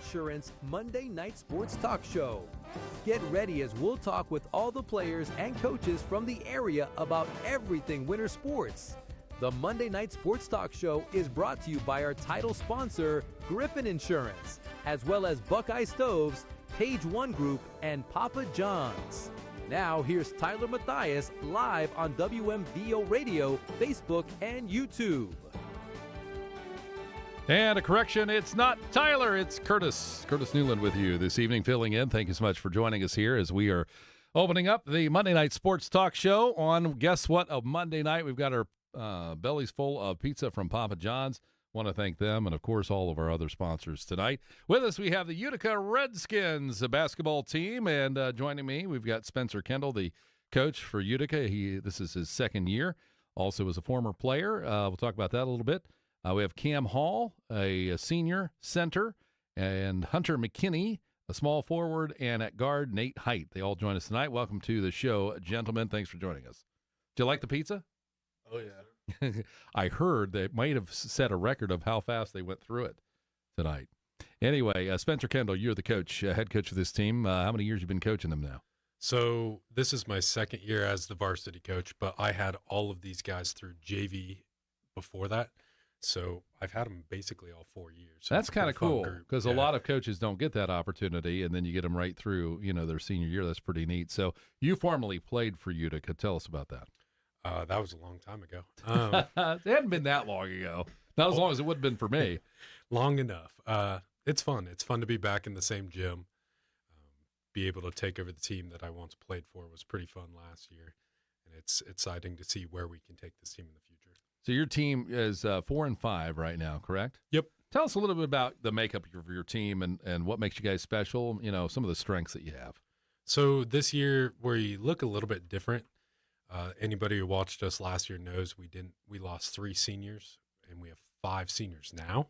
Insurance Monday Night Sports Talk Show. Get ready as we'll talk with all the players and coaches from the area about everything winter sports. The Monday Night Sports Talk Show is brought to you by our title sponsor, Griffin Insurance, as well as Buckeye Stoves, Page One Group, and Papa John's. Now, here's Tyler Mathias live on WMVO Radio, Facebook, and YouTube. And a correction, it's not Tyler, it's Curtis. Curtis Newland with you this evening, filling in. Thank you so much for joining us here as we are opening up the Monday Night Sports Talk Show on, guess what, a Monday night. We've got our bellies full of pizza from Papa John's. Want to thank them and, of course, all of our other sponsors tonight. With us, we have the Utica Redskins basketball team, and joining me, we've got Spencer Kendall, the coach for Utica. This is his second year, also as a former player. We'll talk about that a little bit. We have Cam Hall, a senior center, and Hunter McKinney, a small forward, and at guard, Nate Height. They all join us tonight. Welcome to the show, gentlemen. Thanks for joining us. Do you like the pizza? Oh, yeah. I heard they might have set a record of how fast they went through it tonight. Anyway, Spencer Kendall, you're the coach, head coach of this team. How many years have you been coaching them now? So this is my second year as the varsity coach, but I had all of these guys through JV before that. So I've had them basically all 4 years. So that's kind of cool because a lot of coaches don't get that opportunity, and then you get them right through, their senior year. That's pretty neat. So you formerly played for Utica. Tell us about that. That was a long time ago. It hadn't been that long ago. Not as long as it would have been for me. Long enough. It's fun. It's fun to be back in the same gym. Be able to take over the team that I once played for was pretty fun last year. And it's exciting to see where we can take this team in the future. So your team is 4-5 right now, correct? Yep. Tell us a little bit about the makeup of your team and what makes you guys special, some of the strengths that you have. So this year we look a little bit different. Anybody who watched us last year knows we lost 3 seniors and we have 5 seniors now.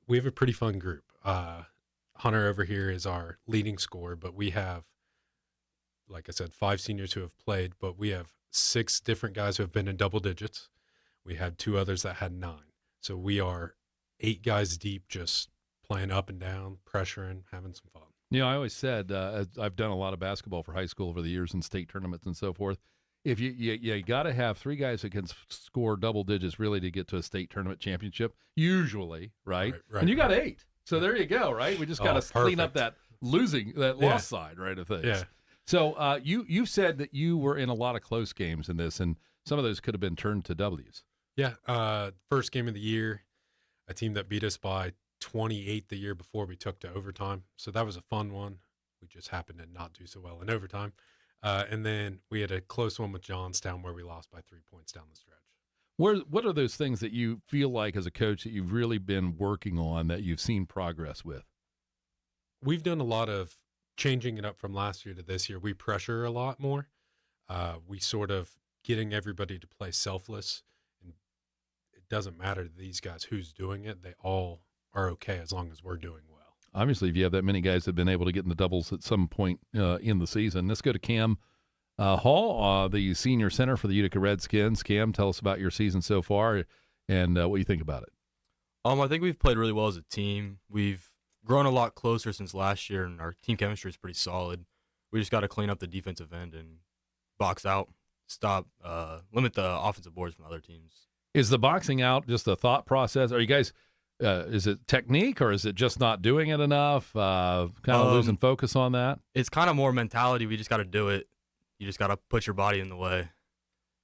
We have a pretty fun group. Hunter over here is our leading scorer, but we have, like I said, 5 seniors who have played, but we have 6 different guys who have been in double digits. We had 2 others that had 9. So we are 8 guys deep, just playing up and down, pressuring, having some fun. I always said, I've done a lot of basketball for high school over the years in state tournaments and so forth. If you got to have 3 guys that can score double digits really to get to a state tournament championship, usually, right? And you got 8. So there you go, right? We just got to clean up that loss side, right, of things. Yeah. So you said that you were in a lot of close games in this, and some of those could have been turned to W's. Yeah. First game of the year, a team that beat us by 28 the year before we took to overtime. So that was a fun one. We just happened to not do so well in overtime. And then we had a close one with Johnstown where we lost by 3 points down the stretch. What are those things that you feel like as a coach that you've really been working on that you've seen progress with? We've done a lot of changing it up from last year to this year. We pressure a lot more. We sort of getting everybody to play selfless. And it doesn't matter to these guys who's doing it. They all are okay as long as we're doing well. Obviously, if you have that many guys that have been able to get in the doubles at some point in the season. Let's go to Cam Hall, the senior center for the Utica Redskins. Cam, tell us about your season so far and what you think about it. I think we've played really well as a team. We've grown a lot closer since last year, and our team chemistry is pretty solid. We just got to clean up the defensive end and box out, limit the offensive boards from other teams. Is the boxing out just a thought process? Are you guys is it technique or is it just not doing it enough? Kind of losing focus on that? It's kind of more mentality. We just got to do it. You just got to put your body in the way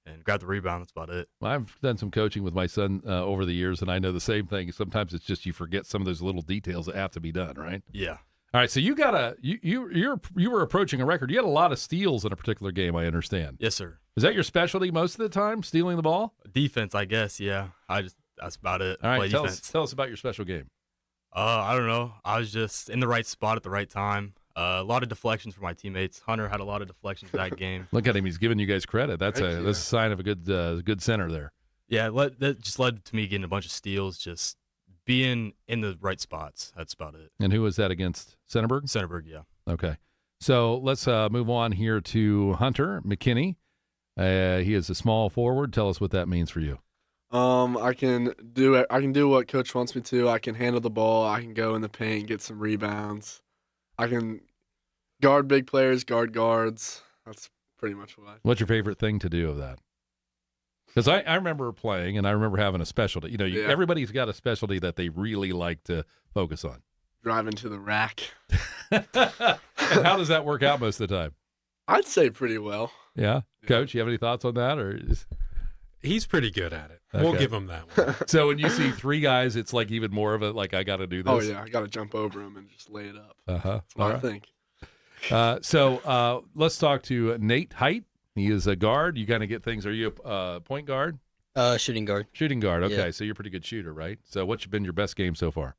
and grab the rebound. That's about it. Well, I've done some coaching with my son over the years, and I know the same thing. Sometimes it's just you forget some of those little details that have to be done, right? Yeah. All right, so you were approaching a record. You had a lot of steals in a particular game, I understand. Yes, sir. Is that your specialty most of the time, stealing the ball? Defense, I guess, yeah. That's about it. All right, tell us about your special game. I don't know. I was just in the right spot at the right time. A lot of deflections for my teammates. Hunter had a lot of deflections that game. Look at him; he's giving you guys credit. That's a sign of a good center there. Yeah, that just led to me getting a bunch of steals. Just being in the right spots. That's about it. And who was that against? Centerburg? Centerburg, yeah. Okay, so let's move on here to Hunter McKinney. He is a small forward. Tell us what that means for you. I can do it. I can do what coach wants me to. I can handle the ball. I can go in the paint, get some rebounds. I can guard big players, guard guards. That's pretty much what I. What's your favorite thing to do of that? Because I remember playing, and I remember having a specialty. You know, everybody's got a specialty that they really like to focus on. Driving to the rack. And how does that work out most of the time? I'd say pretty well. Yeah, Coach, you have any thoughts on that, or? He's pretty good at it. Okay. We'll give him that one. So when you see three guys, it's like even more of a like I got to do this. Oh yeah, I got to jump over them and just lay it up. That's what All I right. think. So let's talk to Nate Height. He is a guard. You kind of get things. Are you a point guard? Shooting guard. Shooting guard. Okay, Yeah. so you're a pretty good shooter, right? So what's been your best game so far?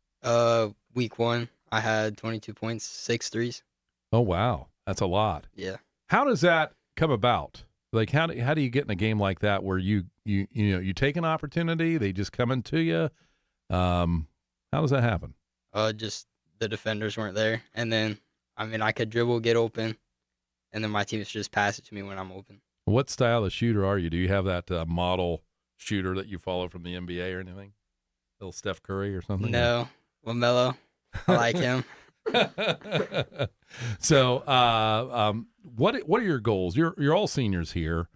Week 1, I had 22 points, 6 threes. Oh wow, that's a lot. Yeah. How does that come about? Like how do you get in a game like that where you take an opportunity, they just come into you? How does that happen? Just the defenders weren't there, and then I could dribble, get open, and then my teammates just pass it to me when I'm open. What style of shooter are you? Do you have that model shooter that you follow from the NBA or anything? Little Steph Curry or something? No, LaMelo, I like him. So, what are your goals? You're all seniors here,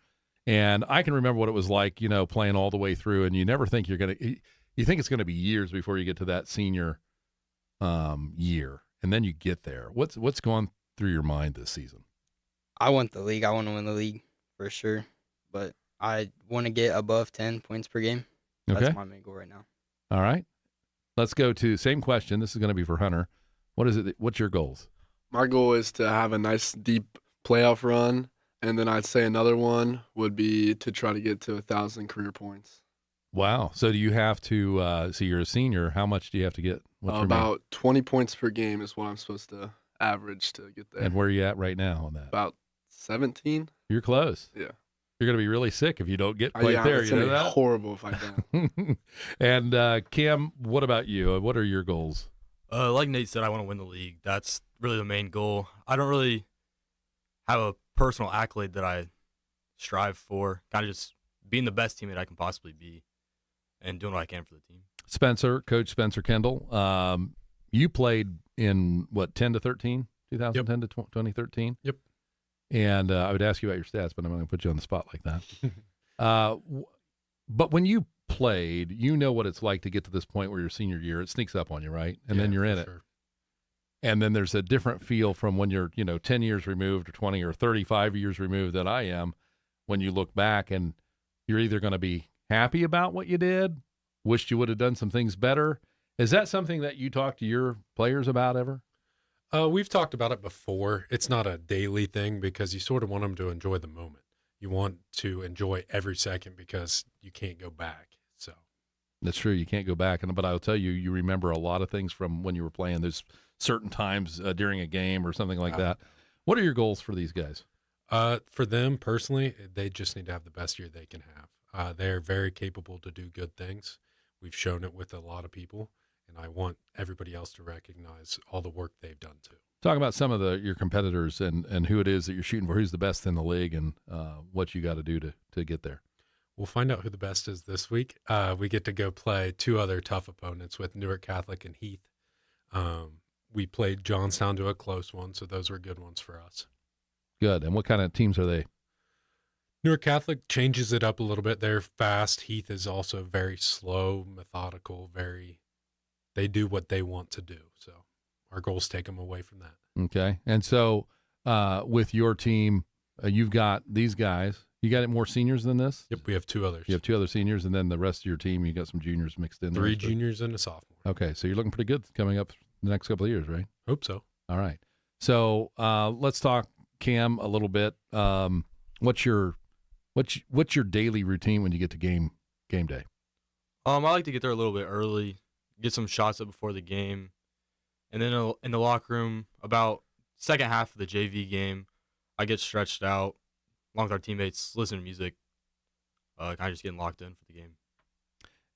and I can remember what it was like, playing all the way through, and you never think you think it's gonna be years before you get to that senior year, and then you get there. What's going through your mind this season? I want the league. I want to win the league for sure, but I want to get above 10 points per game. Okay. That's my main goal right now. All right. Let's go to same question. This is going to be for Hunter. What is it? What's your goals? My goal is to have a nice deep playoff run, and then I'd say another one would be to try to get to 1,000 career points. Wow. So do you have to? So you're a senior. How much do you have to get? What's your About 20 points per game is what I'm supposed to average to get there. and where are you at right now on that? About 17. You're close. Yeah. You're going to be really sick if you don't get quite Yeah, there. it's You know gonna be that? horrible if I don't. And Cam, what about you? What are your goals? Like Nate said, I want to win the league. That's really the main goal. I don't really have a personal accolade that I strive for. Kind of just being the best teammate I can possibly be and doing what I can for the team. Coach Spencer Kendall, you played in, 10 to 13? 2010 to 2013? Yep. And I would ask you about your stats, but I'm not going to put you on the spot like that. But when you played, you know what it's like to get to this point where your senior year, it sneaks up on you, right? And then you're in it. Sure. And then there's a different feel from when you're, 10 years removed or 20 or 35 years removed than I am when you look back, and you're either going to be happy about what you did, wished you would have done some things better. Is that something that you talk to your players about ever? We've talked about it before. It's not a daily thing because you sort of want them to enjoy the moment. You want to enjoy every second because you can't go back. So That's true. You can't go back. But I'll tell you, you remember a lot of things from when you were playing. There's certain times during a game or something like that. What are your goals for these guys? for them personally, they just need to have the best year they can have. They're very capable to do good things. We've shown it with a lot of people, and I want everybody else to recognize all the work they've done too. Talk about some of your competitors and who it is that you're shooting for. Who's the best in the league, and what you got to do to get there. We'll find out who the best is this week. We get to go play two other tough opponents with Newark Catholic and Heath. We played Johnstown to a close one, so those were good ones for us. Good. And what kind of teams are they? Newark Catholic changes it up a little bit. They're fast. Heath is also very slow, methodical, they do what they want to do. So our goals take them away from that. Okay. And so with your team, you've got these guys. You got more seniors than this? Yep, we have two others. You have two other seniors, and then the rest of your team, you got some juniors mixed in there. Three juniors and a sophomore. Okay, so you're looking pretty good coming up the next couple of years, right? Hope so. All right. So let's talk, Cam, a little bit. What's your daily routine when you get to game day? I like to get there a little bit early, get some shots up before the game, and then in the locker room, about second half of the JV game, I get stretched out, along with our teammates, listen to music, kind of just getting locked in for the game.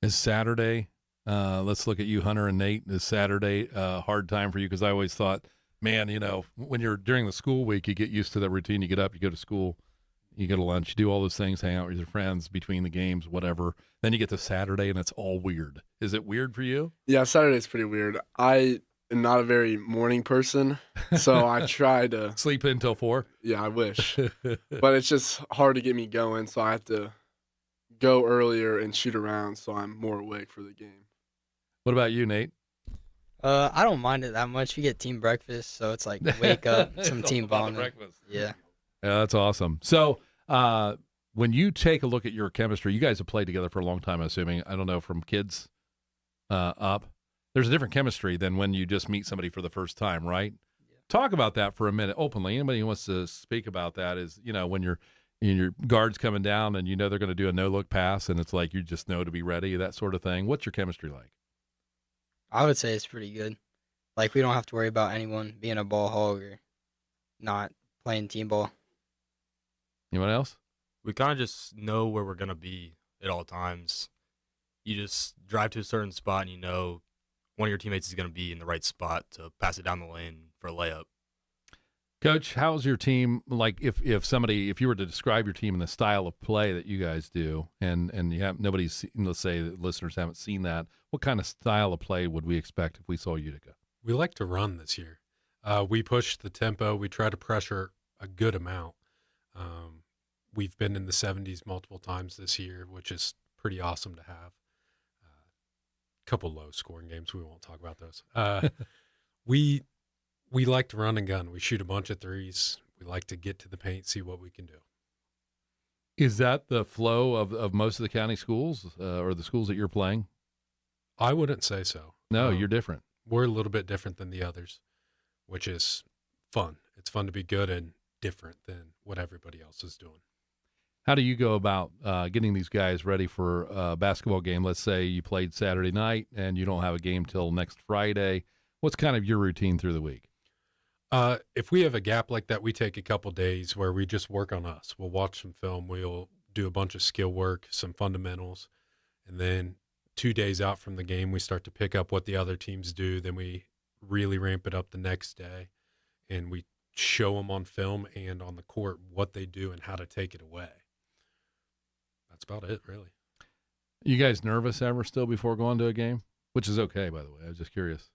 Is Saturday, let's look at you, Hunter and Nate, is Saturday a hard time for you? Because I always thought, man, when you're during the school week, you get used to that routine. You get up, you go to school, You go to lunch, you do all those things, hang out with your friends between the games, whatever. Then you get to Saturday, and it's all weird. Is it weird for you? Yeah, Saturday's pretty weird. I am not a very morning person, so I try to. Sleep in till 4? Yeah, I wish. But it's just hard to get me going, so I have to go earlier and shoot around so I'm more awake for the game. What about you, Nate? I don't mind it that much. We get team breakfast, so it's like wake up, some It's team all about the bonding. breakfast. Yeah. Yeah, that's awesome. So, when you take a look at your chemistry, you guys have played together for a long time, I'm assuming. I don't know, from kids up. There's a different chemistry than when you just meet somebody for the first time, right? Yeah. Talk about that for a minute openly. Anybody who wants to speak about that is, when your guard's coming down and they're going to do a no-look pass and it's like you just know to be ready, that sort of thing. What's your chemistry like? I would say it's pretty good. Like, we don't have to worry about anyone being a ball hog or not playing team ball. Anyone else? We kind of just know where we're going to be at all times. You just drive to a certain spot and you know one of your teammates is going to be in the right spot to pass it down the lane for a layup. Coach, how's your team like? If you were to describe your team and the style of play that you guys do, and you have nobody's, let's say that listeners haven't seen that, what kind of style of play would we expect if we saw Utica? We like to run this year. We push the tempo. We try to pressure a good amount. We've been in the 70s multiple times this year, which is pretty awesome to have. A couple low-scoring games. We won't talk about those. We like to run and gun. We shoot a bunch of threes. We like to get to the paint, see what we can do. Is that the flow of most of the county schools or the schools that you're playing? I wouldn't say so. No, you're different. We're a little bit different than the others, which is fun. It's fun to be good and different than what everybody else is doing. How do you go about getting these guys ready for a basketball game? Let's say you played Saturday night and you don't have a game till next Friday. What's kind of your routine through the week? If we have a gap like that, we take a couple days where we just work on us. We'll watch some film. We'll do a bunch of skill work, some fundamentals. And then 2 days out from the game, we start to pick up what the other teams do. Then we really ramp it up the next day. And we show them on film and on the court what they do and how to take it away. That's about it, really. You guys nervous ever still before going to a game? Which is okay, by the way. I was just curious.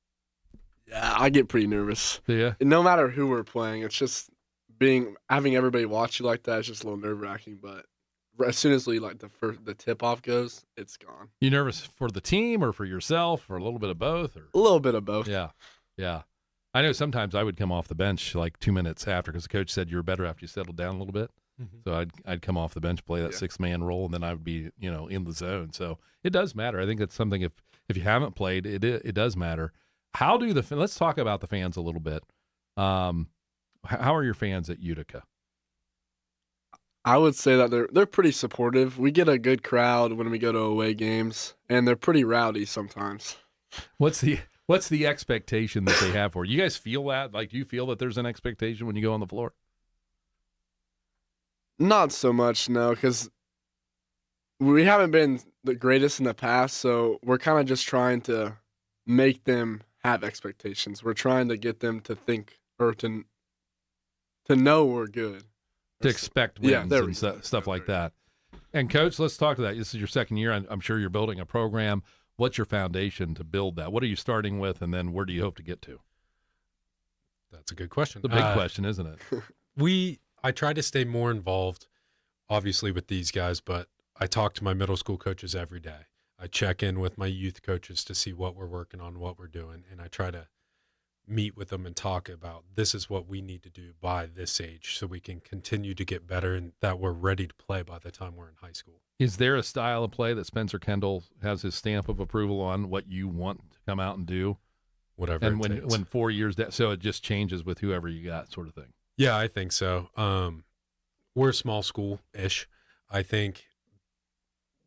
Yeah, I get pretty nervous. Do you? No matter who we're playing, it's just having everybody watch you like that is just a little nerve-wracking. But as soon as the tip-off goes, it's gone. You nervous for the team or for yourself or a little bit of both? Or? A little bit of both. Yeah. I know sometimes I would come off the bench like 2 minutes after because the coach said you were better after you settled down a little bit. Mm-hmm. So I'd come off the bench, play that 6-man role, and then I would be in the zone. So it does matter. I think that's something if you haven't played, it does matter. How do let's talk about the fans a little bit. How are your fans at Utica? I would say that they're pretty supportive. We get a good crowd when we go to away games, and they're pretty rowdy sometimes. What's the expectation that they have for you? You guys feel that? Like, do you feel that there's an expectation when you go on the floor? Not so much, no, because we haven't been the greatest in the past, so we're kind of just trying to make them have expectations. We're trying to get them to think or to know we're good. To expect wins and stuff like there. that. And, Coach, let's talk to that. This is your second year. I'm sure you're building a program. What's your foundation to build that? What are you starting with, and then where do you hope to get to? That's a good question. It's a big question, isn't it? I try to stay more involved, obviously, with these guys, but I talk to my middle school coaches every day. I check in with my youth coaches to see what we're working on, what we're doing, and I try to meet with them and talk about this is what we need to do by this age so we can continue to get better and that we're ready to play by the time we're in high school. Is there a style of play that Spencer Kendall has his stamp of approval on, what you want to come out and do? Whatever and it takes. when 4 years down, so it just changes with whoever you got, sort of thing. Yeah, I think so. We're a small school-ish. I think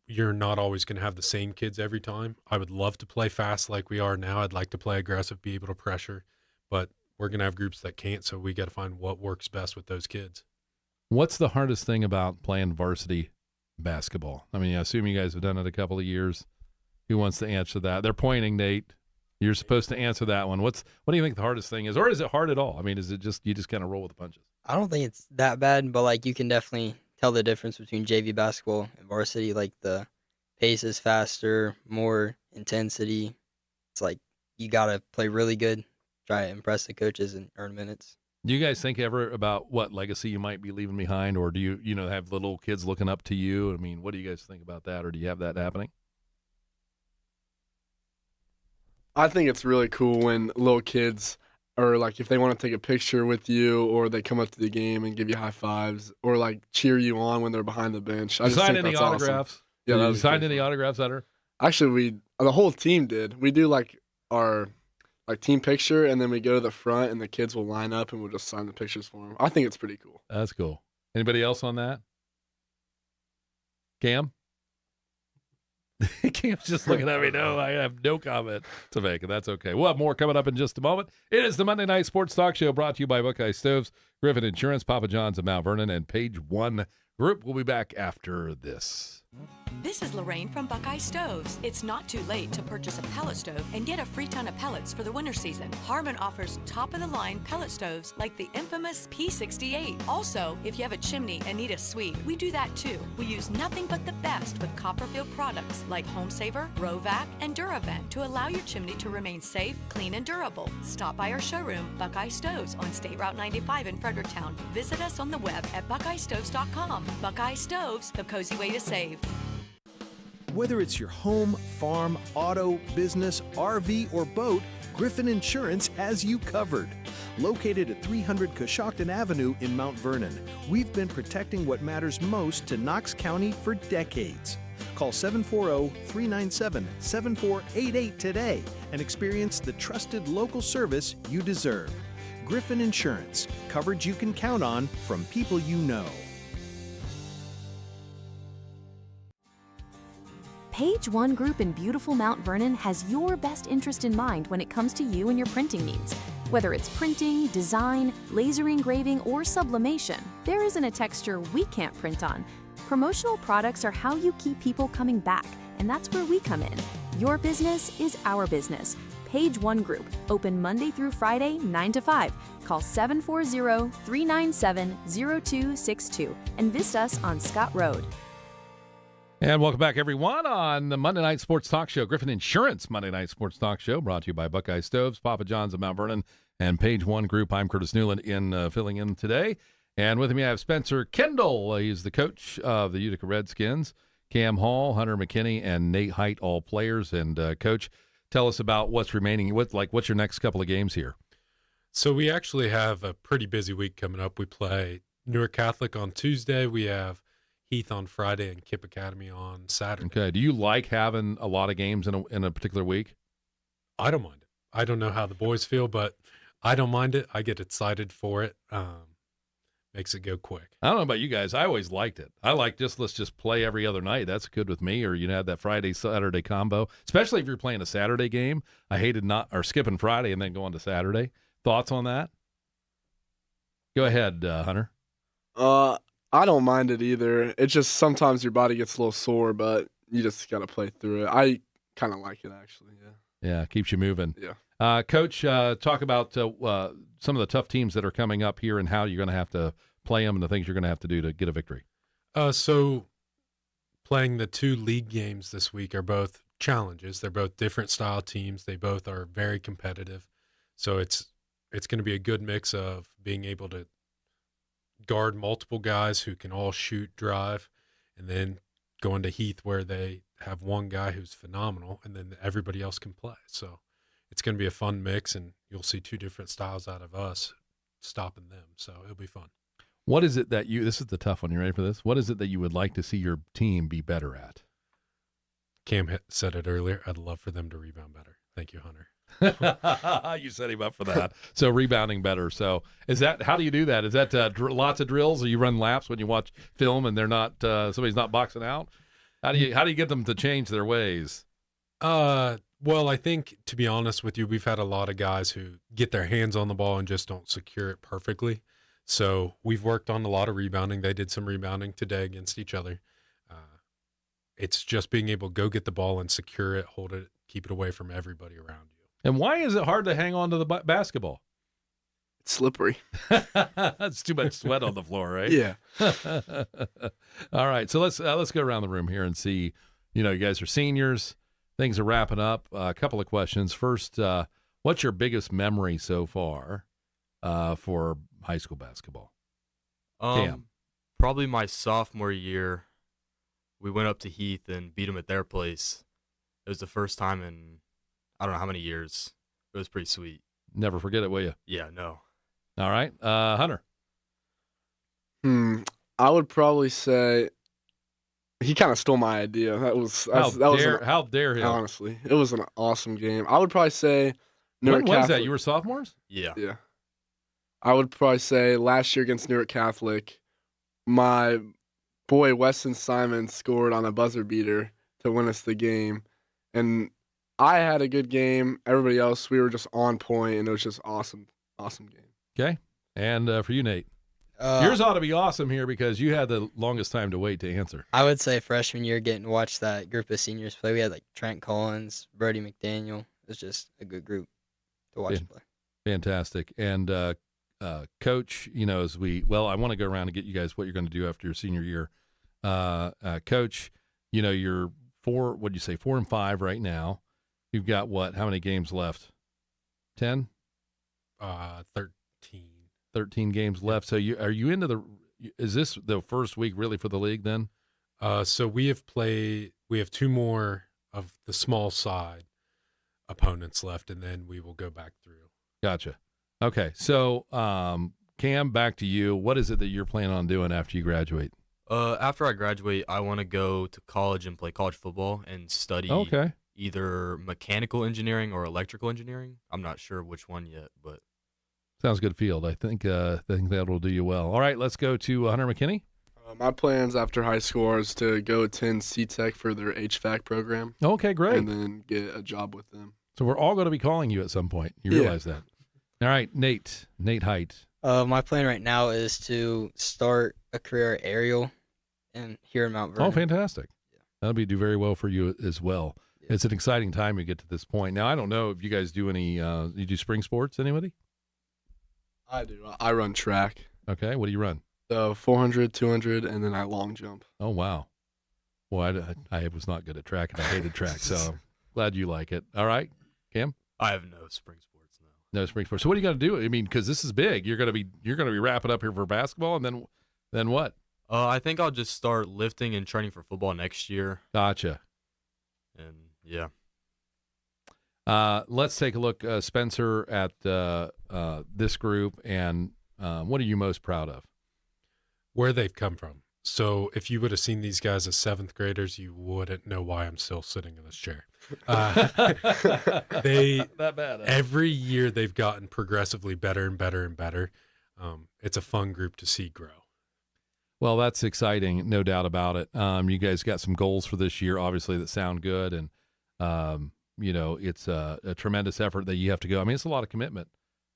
you're not always going to have the same kids every time. I would love to play fast like we are now. I'd like to play aggressive, be able to pressure, but we're going to have groups that can't, so we got to find what works best with those kids. What's the hardest thing about playing varsity basketball? I mean, I assume you guys have done it a couple of years. Who wants to answer that? They're pointing, Nate. You're supposed to answer that one. What do you think the hardest thing is? Or is it hard at all? I mean, is it just you just kind of roll with the punches? I don't think it's that bad, but like you can definitely tell the difference between JV basketball and varsity. Like the pace is faster, more intensity. It's like you gotta play really good, try to impress the coaches and earn minutes. Do you guys think ever about what legacy you might be leaving behind, or do you have little kids looking up to you? I mean, what do you guys think about that, or do you have that happening? I think it's really cool when little kids, or like if they want to take a picture with you, or they come up to the game and give you high fives, or like cheer you on when they're behind the bench. I You just signed think any that's awesome. autographs? Yeah, that you was signed pretty any fun. autographs, Hunter? Actually, the whole team did. We do like our team picture, and then we go to the front, and the kids will line up, and we'll just sign the pictures for them. I think it's pretty cool. That's cool. Anybody else on that? Cam? Cam's just looking at me. No, I have no comment to make, and that's okay. We'll have more coming up in just a moment. It is the Monday Night Sports Talk Show brought to you by Buckeye Stoves, Griffin Insurance, Papa John's of Mount Vernon, and Page One Group. We'll be back after this. This is Lorraine from Buckeye Stoves. It's not too late to purchase a pellet stove and get a free ton of pellets for the winter season. Harmon offers top-of-the-line pellet stoves like the infamous P68. Also, if you have a chimney and need a suite, we do that too. We use nothing but the best with Copperfield products like HomeSaver, Rovac, and DuraVent to allow your chimney to remain safe, clean, and durable. Stop by our showroom, Buckeye Stoves, on State Route 95 in Fredericktown. Visit us on the web at buckeyestoves.com. Buckeye Stoves, the cozy way to save. Whether it's your home, farm, auto, business, RV, or boat, Griffin Insurance has you covered. Located at 300 Coshocton Avenue in Mount Vernon, we've been protecting what matters most to Knox County for decades. Call 740-397-7488 today and experience the trusted local service you deserve. Griffin Insurance, coverage you can count on from people you know. Page One Group in beautiful Mount Vernon has your best interest in mind when it comes to you and your printing needs. Whether it's printing, design, laser engraving, or sublimation, there isn't a texture we can't print on. Promotional products are how you keep people coming back, and that's where we come in. Your business is our business. Page One Group, open Monday through Friday, 9 to 5. Call 740-397-0262 and visit us on Scott Road. And welcome back, everyone, on the Monday Night Sports Talk Show. Griffin Insurance Monday Night Sports Talk Show brought to you by Buckeye Stoves, Papa John's of Mount Vernon, and Page One Group. I'm Curtis Newland filling in today. And with me, I have Spencer Kendall. He's the coach of the Utica Redskins. Cam Hall, Hunter McKinney, and Nate Height, all players. And, Coach, tell us about what's remaining. What's your next couple of games here? So we actually have a pretty busy week coming up. We play Newark Catholic on Tuesday. We have Heath on Friday and Kip Academy on Saturday. Okay. Do you like having a lot of games in a particular week? I don't mind it. I don't know how the boys feel, but I don't mind it. I get excited for it. Makes it go quick. I don't know about you guys. I always liked it. I like let's just play every other night. That's good with me. Or have that Friday, Saturday combo, especially if you're playing a Saturday game. I hated skipping Friday and then going to Saturday. Thoughts on that? Go ahead, Hunter. I don't mind it either. It's just sometimes your body gets a little sore, but you just got to play through it. I kind of like it, actually, yeah. Yeah, keeps you moving. Yeah. Coach, talk about some of the tough teams that are coming up here and how you're going to have to play them and the things you're going to have to do to get a victory. So playing the two league games this week are both challenges. They're both different style teams. They both are very competitive. So it's going to be a good mix of being able to guard multiple guys who can all shoot, drive, and then going to Heath where they have one guy who's phenomenal and then everybody else can play. So it's going to be a fun mix, and you'll see two different styles out of us stopping them. So it'll be fun. What is it that this is the tough one. You ready for this? What is it that you would like to see your team be better at? Cam said it earlier. I'd love for them to rebound better. Thank you, Hunter. You set him up for that. So rebounding better. So how do you do that? Is that lots of drills, or you run laps when you watch film and they're not somebody's not boxing out? How do you get them to change their ways? Well, I think, to be honest with you, we've had a lot of guys who get their hands on the ball and just don't secure it perfectly. So we've worked on a lot of rebounding. They did some rebounding today against each other. It's just being able to go get the ball and secure it, hold it, keep it away from everybody around you. And why is it hard to hang on to the basketball? It's slippery. It's too much sweat on the floor, right? Yeah. All right, so let's go around the room here and see. You guys are seniors. Things are wrapping up. A couple of questions. First, what's your biggest memory so far for high school basketball? Cam. Probably my sophomore year. We went up to Heath and beat them at their place. It was the first time in I don't know how many years. It was pretty sweet. Never forget it, will you? Yeah, no. All right, Hunter. I would probably say he kind of stole my idea. How dare him? Honestly, it was an awesome game. I would probably say When was that? You were sophomores? Yeah. Yeah. I would probably say last year against Newark Catholic, my boy Weston Simon scored on a buzzer beater to win us the game. And I had a good game. Everybody else, we were just on point, and it was just awesome game. Okay. And for you, Nate. Yours ought to be awesome here because you had the longest time to wait to answer. I would say freshman year getting to watch that group of seniors play. We had like Trent Collins, Brody McDaniel. It was just a good group to watch play. Fantastic. And Coach, as I want to go around and get you guys what you're going to do after your senior year. Coach, you're 4 and 5 right now. You've got what? How many games left? 10? 13. 13 games left. So are you into is this the first week really for the league then? So we have 2 more of the small side opponents left, and then we will go back through. Gotcha. Okay. So, Cam, back to you. What is it that you're planning on doing after you graduate? After I graduate, I want to go to college and play college football and study either mechanical engineering or electrical engineering. I'm not sure which one yet, but sounds good field. I think that will do you well. All right, let's go to Hunter McKinney. My plans after high school is to go attend C-Tech for their HVAC program. Okay, great. And then get a job with them. So we're all going to be calling you at some point. You realize that. All right, Nate Height. My plan right now is to start a career at aerial and here in Mount Vernon. Oh, fantastic. Yeah. That'll do very well for you as well. Yeah. It's an exciting time to get to this point. Now, I don't know if you guys do any you do spring sports, anybody? I do. I run track. Okay, what do you run? 400, 200, and then I long jump. Oh, wow. Well, I was not good at track, and I hated track, so I'm glad you like it. All right, Cam? I have no spring sports now. No spring sports. So what are you going to do? I mean, because this is big. You're going to be wrapping up here for basketball, and then what? I think I'll just start lifting and training for football next year. Gotcha. And, yeah. Let's take a look, Spencer, at this group, and what are you most proud of? Where they've come from. So if you would have seen these guys as 7th graders, you wouldn't know why I'm still sitting in this chair. That bad. Every year they've gotten progressively better and better and better. It's a fun group to see grow. Well, that's exciting, no doubt about it. You guys got some goals for this year, obviously, that sound good, and it's a tremendous effort that you have to go. I mean, it's a lot of commitment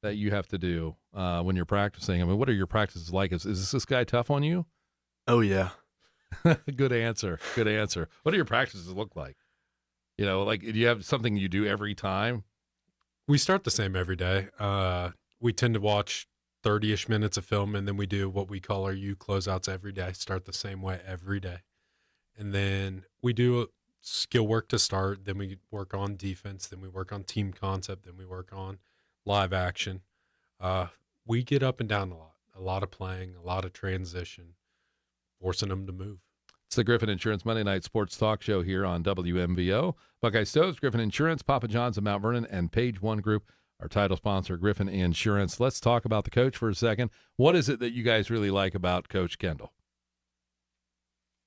that you have to do when you're practicing. I mean, what are your practices like? Is this guy tough on you? Oh, yeah. Good answer. What do your practices look like? Do you have something you do every time? We start the same every day. We tend to watch 30-ish minutes of film, and then we do what we call our U closeouts every day. Start the same way every day. And then we do skill work to start. Then we work on defense. Then we work on team concept. Then we work on live action. We get up and down a lot of playing, a lot of transition, forcing them to move. It's the Griffin Insurance Monday Night Sports Talk Show here on WMVO. Buckeye Stoves, Griffin Insurance, Papa John's of Mount Vernon, and Page One Group, our title sponsor, Griffin Insurance. Let's talk about the coach for a second. What is it that you guys really like about Coach Kendall?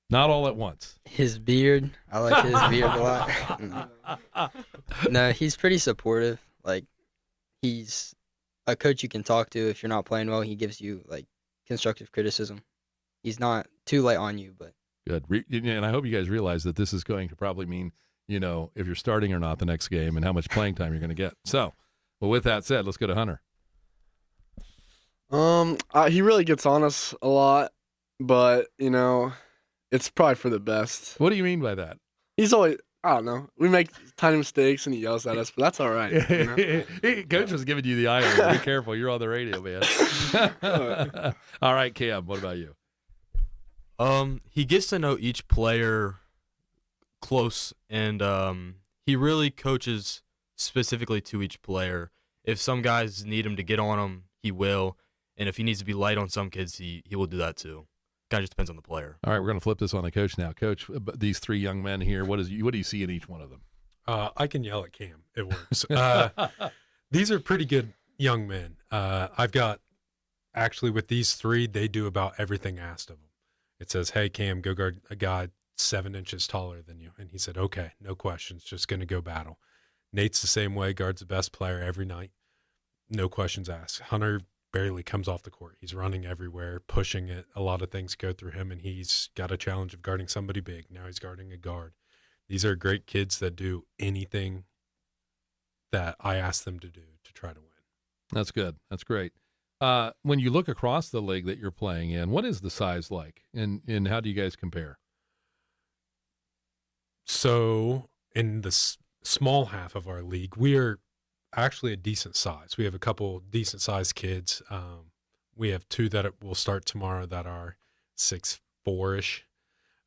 Not all at once. His beard. I like his beard a lot. No, he's pretty supportive. Like, he's a coach you can talk to if you're not playing well. He gives you, constructive criticism. He's not too light on you, but. Good. And I hope you guys realize that this is going to probably mean, if you're starting or not the next game and how much playing time you're going to get. So, well, with that said, let's go to Hunter. He really gets on us a lot, but, it's probably for the best. What do you mean by that? He's always I don't know. We make tiny mistakes and he yells at us, but that's all right. You know? Coach was giving you the eye. Be careful. You're on the radio, man. All right, Cam, what about you? He gets to know each player close, and he really coaches specifically to each player. If some guys need him to get on them, he will. And if he needs to be light on some kids, he will do that too. Kind of just depends on the player. All right, we're going to flip this on the coach now. Coach, these three young men here, what do you see in each one of them? I can yell at Cam. It works. These are pretty good young men. I've got, actually with these three, they do about everything asked of them. It says, hey, Cam, go guard a guy 7 inches taller than you. And he said, okay, no questions, just going to go battle. Nate's the same way, guards the best player every night. No questions asked. Hunter barely comes off the court. He's running everywhere, pushing it. A lot of things go through him, and he's got a challenge of guarding somebody big. Now he's guarding a guard. These are great kids that do anything that I ask them to do to try to win. That's good. That's great. When you look across the league that you're playing in, what is the size like, and how do you guys compare? So in the small half of our league, we are actually a decent size. We have a couple decent sized kids. We have 2 that will start tomorrow that are 6'4"-ish.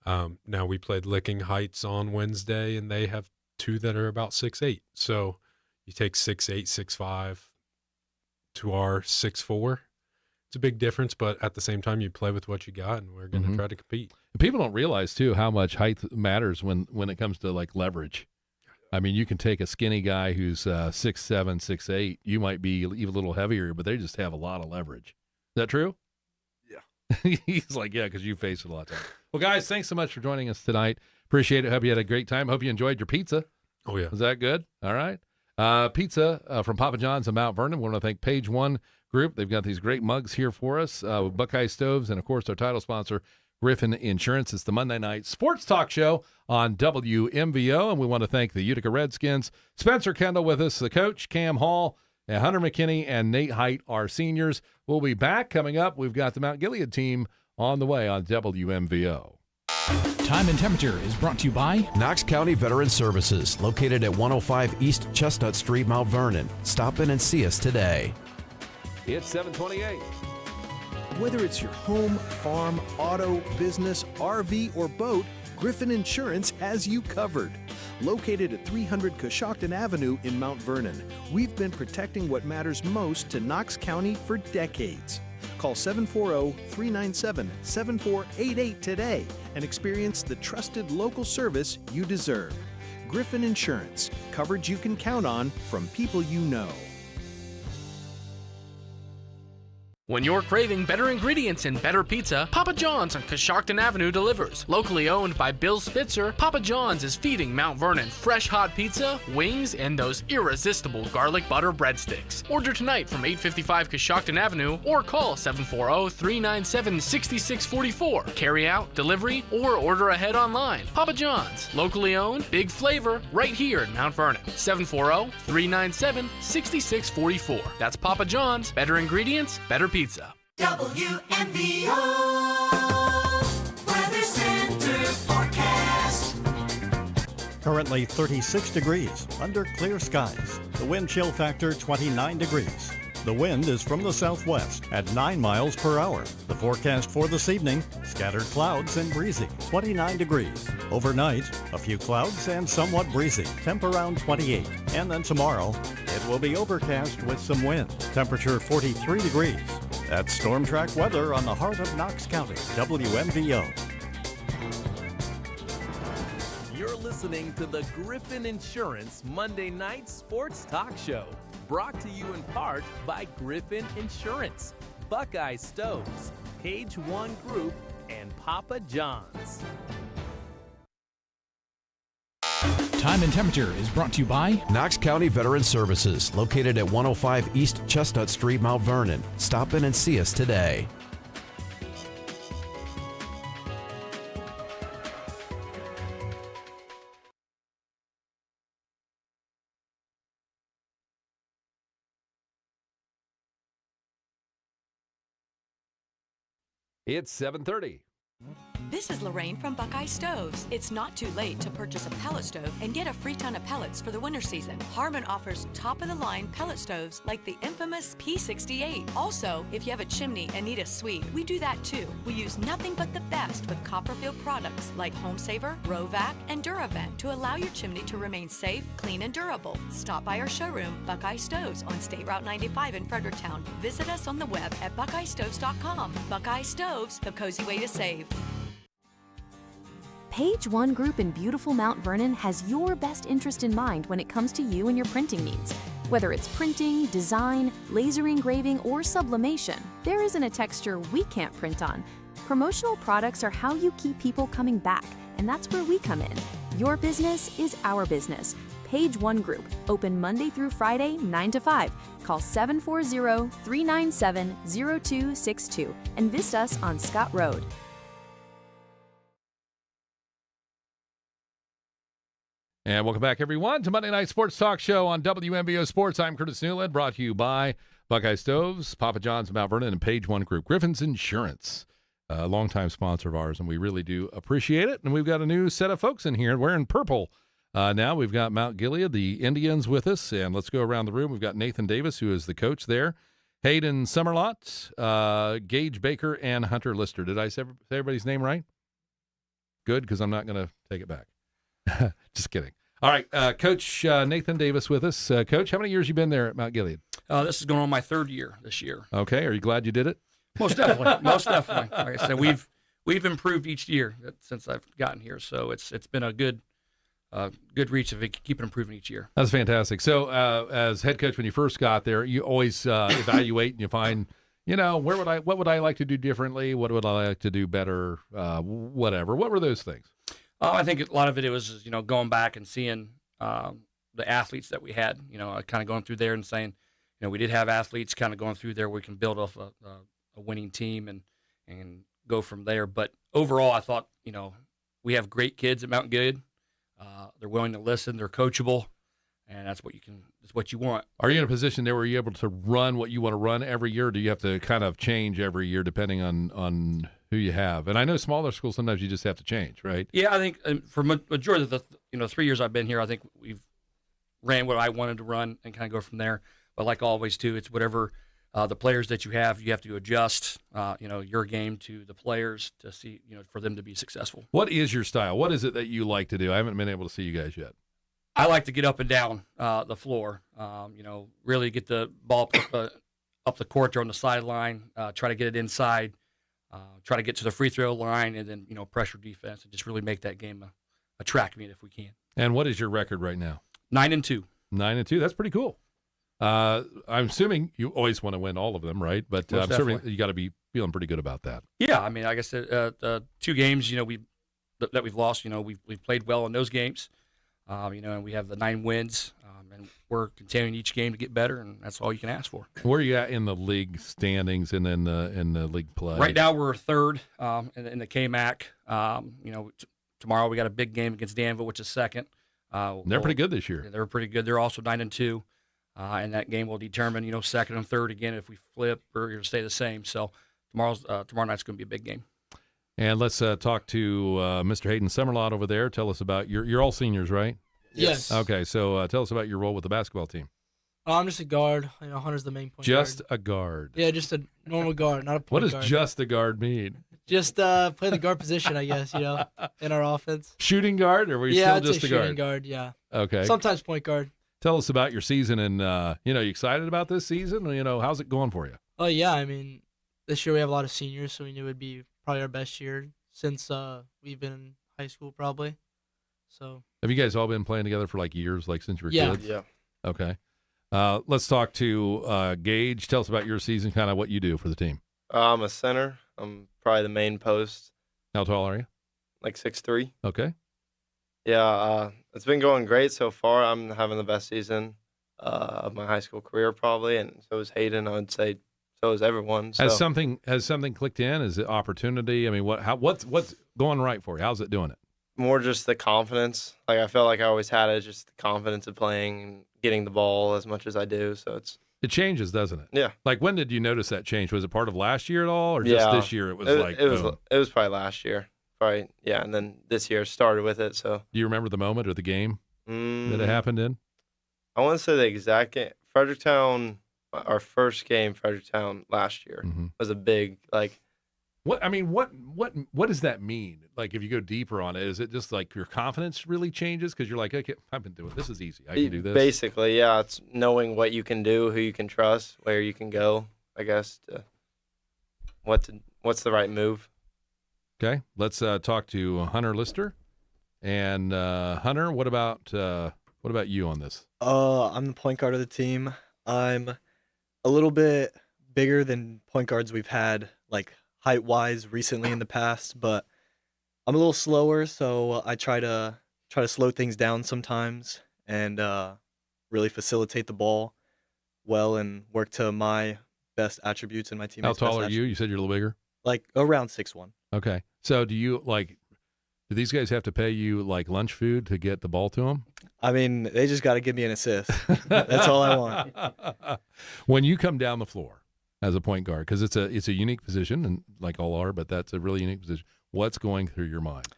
Now we played Licking Heights on Wednesday, and they have 2 that are about 6'8". So you take 6'8", 6'5" to our 6'4". It's a big difference, but at the same time, you play with what you got, and we're going to try to compete. People don't realize too how much height matters when it comes to like leverage. I mean, you can take a skinny guy who's 6'7", 6'8". You might be even a little heavier, but they just have a lot of leverage. Is that true? Yeah. He's like, yeah, because you face it a lot of times. Well, guys, thanks so much for joining us tonight. Appreciate it. Hope you had a great time. Hope you enjoyed your pizza. Oh, yeah. Was that good? All right. Pizza from Papa John's in Mount Vernon. We want to thank Page One Group. They've got these great mugs here for us with Buckeye Stoves and, of course, our title sponsor, Griffin Insurance. It's the Monday Night Sports Talk Show on WMVO, and we want to thank the Utica Redskins. Spencer Kendall with us, the coach, Cam Hall, and Hunter McKinney, and Nate Height, our seniors. We'll be back. Coming up, we've got the Mount Gilead team on the way on WMVO. Time and Temperature is brought to you by Knox County Veteran Services, located at 105 East Chestnut Street, Mount Vernon. Stop in and see us today. It's 728. Whether it's your home, farm, auto, business, RV, or boat, Griffin Insurance has you covered. Located at 300 Coshocton Avenue in Mount Vernon, we've been protecting what matters most to Knox County for decades. Call 740-397-7488 today and experience the trusted local service you deserve. Griffin Insurance, coverage you can count on from people you know. When you're craving better ingredients and better pizza, Papa John's on Coshocton Avenue delivers. Locally owned by Bill Spitzer, Papa John's is feeding Mount Vernon fresh hot pizza, wings, and those irresistible garlic butter breadsticks. Order tonight from 855 Coshocton Avenue or call 740-397-6644. Carry out, delivery, or order ahead online. Papa John's, locally owned, big flavor, right here in Mount Vernon. 740-397-6644. That's Papa John's. Better ingredients, better pizza. WMVO Weather Center forecast. Currently 36 degrees under clear skies. The wind chill factor 29 degrees. The wind is from the southwest at 9 miles per hour. The forecast for this evening, scattered clouds and breezy, 29 degrees. Overnight, a few clouds and somewhat breezy, temp around 28. And then tomorrow, it will be overcast with some wind, temperature 43 degrees. That's Storm Track weather on the heart of Knox County, WMVO. You're listening to the Griffin Insurance Monday Night Sports Talk Show, brought to you in part by Griffin Insurance, Buckeye Stoves, Page One Group, and Papa John's. Time and Temperature is brought to you by Knox County Veteran Services, located at 105 East Chestnut Street, Mount Vernon. Stop in and see us today. It's 7:30. This is Lorraine from Buckeye Stoves. It's not too late to purchase a pellet stove and get a free ton of pellets for the winter season. Harmon offers top-of-the-line pellet stoves like the infamous P68. Also, if you have a chimney and need a suite, we do that too. We use nothing but the best with Copperfield products like Home Saver, Rovac, and DuraVent to allow your chimney to remain safe, clean, and durable. Stop by our showroom, Buckeye Stoves, on State Route 95 in Fredericktown. Visit us on the web at buckeyestoves.com. Buckeye Stoves, the cozy way to save. Page One Group in beautiful Mount Vernon has your best interest in mind when it comes to you and your printing needs. Whether it's printing, design, laser engraving, or sublimation, there isn't a texture we can't print on. Promotional products are how you keep people coming back, and that's where we come in. Your business is our business. Page One Group, open Monday through Friday, 9 to 5. Call 740-397-0262 and visit us on Scott Road. And welcome back, everyone, to Monday Night Sports Talk Show on WMBO Sports. I'm Curtis Newland, brought to you by Buckeye Stoves, Papa John's, Mount Vernon, and Page One Group. Griffin's Insurance, a longtime sponsor of ours, and we really do appreciate it. And we've got a new set of folks in here wearing purple. Now we've got Mount Gilead, the Indians, with us, and let's go around the room. We've got Nathan Davis, who is the coach there, Hayden Summerlot, Gage Baker, and Hunter Lister. Did I say everybody's name right? Good, because I'm not going to take it back. Just kidding. All right, Coach Nathan Davis with us. Coach, how many years you been there at Mount Gilead? This is going on my third year this year. Okay, are you glad you did it? Most definitely, most definitely. Like I said, we've improved each year since I've gotten here, so it's been a good reach of it, keep improving each year. That's fantastic. So, as head coach, when you first got there, you always evaluate and you find, what would I like to do differently? What would I like to do better? Whatever. What were those things? I think a lot of it was, going back and seeing the athletes that we had, kind of going through there and saying, we did have athletes kind of going through there. We can build off a winning team and go from there. But overall, I thought, we have great kids at Mount Gilead. They're willing to listen. They're coachable, and that's what you want. Are you in a position there where you're able to run what you want to run every year? Or do you have to kind of change every year depending on who you have? And I know smaller schools, sometimes you just have to change, right? Yeah, I think for majority of the 3 years I've been here, I think we've ran what I wanted to run and kind of go from there. But like always, too, it's whatever the players that you have to adjust, your game to the players to see, for them to be successful. What is your style? What is it that you like to do? I haven't been able to see you guys yet. I like to get up and down the floor, really get the ball up the court or on the sideline, try to get it inside, try to get to the free throw line, and then, pressure defense and just really make that game a track meet if we can. And what is your record right now? 9-2. 9-2. That's pretty cool. I'm assuming you always want to win all of them, right? But I'm assuming you got to be feeling pretty good about that. Yeah, I mean, like I said, 2 games, that we've lost, we've played well in those games, and we have the 9 wins, and we're continuing each game to get better, and that's all you can ask for. Where are you at in the league standings and in the league play? Right now, we're third in the KMAC. Tomorrow we got a big game against Danville, which is second. They're pretty good this year. They're pretty good. They're also 9-2. And that game will determine, second and third again if we flip or stay the same. So tomorrow night's going to be a big game. And let's talk to Mr. Hayden Summerlot over there. Tell us about you're all seniors, right? Yes. Okay, so tell us about your role with the basketball team. I'm just a guard. Hunter's the main point guard. Just a guard. Yeah, just a normal guard, not a point guard. What does just a guard mean? Just play the guard position, I guess, in our offense. Shooting guard, or were you still just a guard? Yeah, shooting guard, yeah. Okay. Sometimes point guard. Tell us about your season, and you excited about this season? How's it going for you? Oh yeah, I mean, this year we have a lot of seniors, so we knew it'd be probably our best year since we've been in high school, probably. So. Have you guys all been playing together for years, since you were kids? Yeah. Okay. Let's talk to Gage. Tell us about your season, kind of what you do for the team. I'm a center. I'm probably the main post. How tall are you? 6'3". Okay. Yeah, it's been going great so far. I'm having the best season of my high school career probably, and so is Hayden. I would say so is everyone. So. Has something clicked in? Is it opportunity? I mean, what's going right for you? How's it doing it? More just the confidence. I felt like I always had it, just the confidence of playing and getting the ball as much as I do. So it changes, doesn't it? Yeah. When did you notice that change? Was it part of last year at all, or just this year? It was it was probably last year. probably, yeah. And then this year started with it. So Do you remember the moment or the game that it happened in? I want to say the exact game. Fredericktown, our first game, Fredericktown last year was a big What does that mean? Like, if you go deeper on it, is it just like your confidence really changes because you're like, okay, I've been doing this is easy. I can do this. Basically, yeah. It's knowing what you can do, who you can trust, where you can go. I guess what's the right move. Okay, let's talk to Hunter Lister. And Hunter, what about you on this? I'm the point guard of the team. I'm a little bit bigger than point guards we've had, like height-wise, recently in the past, but I'm a little slower, so I try to slow things down sometimes and really facilitate the ball well and work to my best attributes and my teammates' How tall best are you? You said you're a little bigger. Like around 6'1". Okay, so do these guys have to pay you like lunch food to get the ball to them? I mean, they just got to give me an assist. That's all I want. When you come down the floor as a point guard, because it's a unique position, and like all are, but that's a really unique position. What's going through your mind?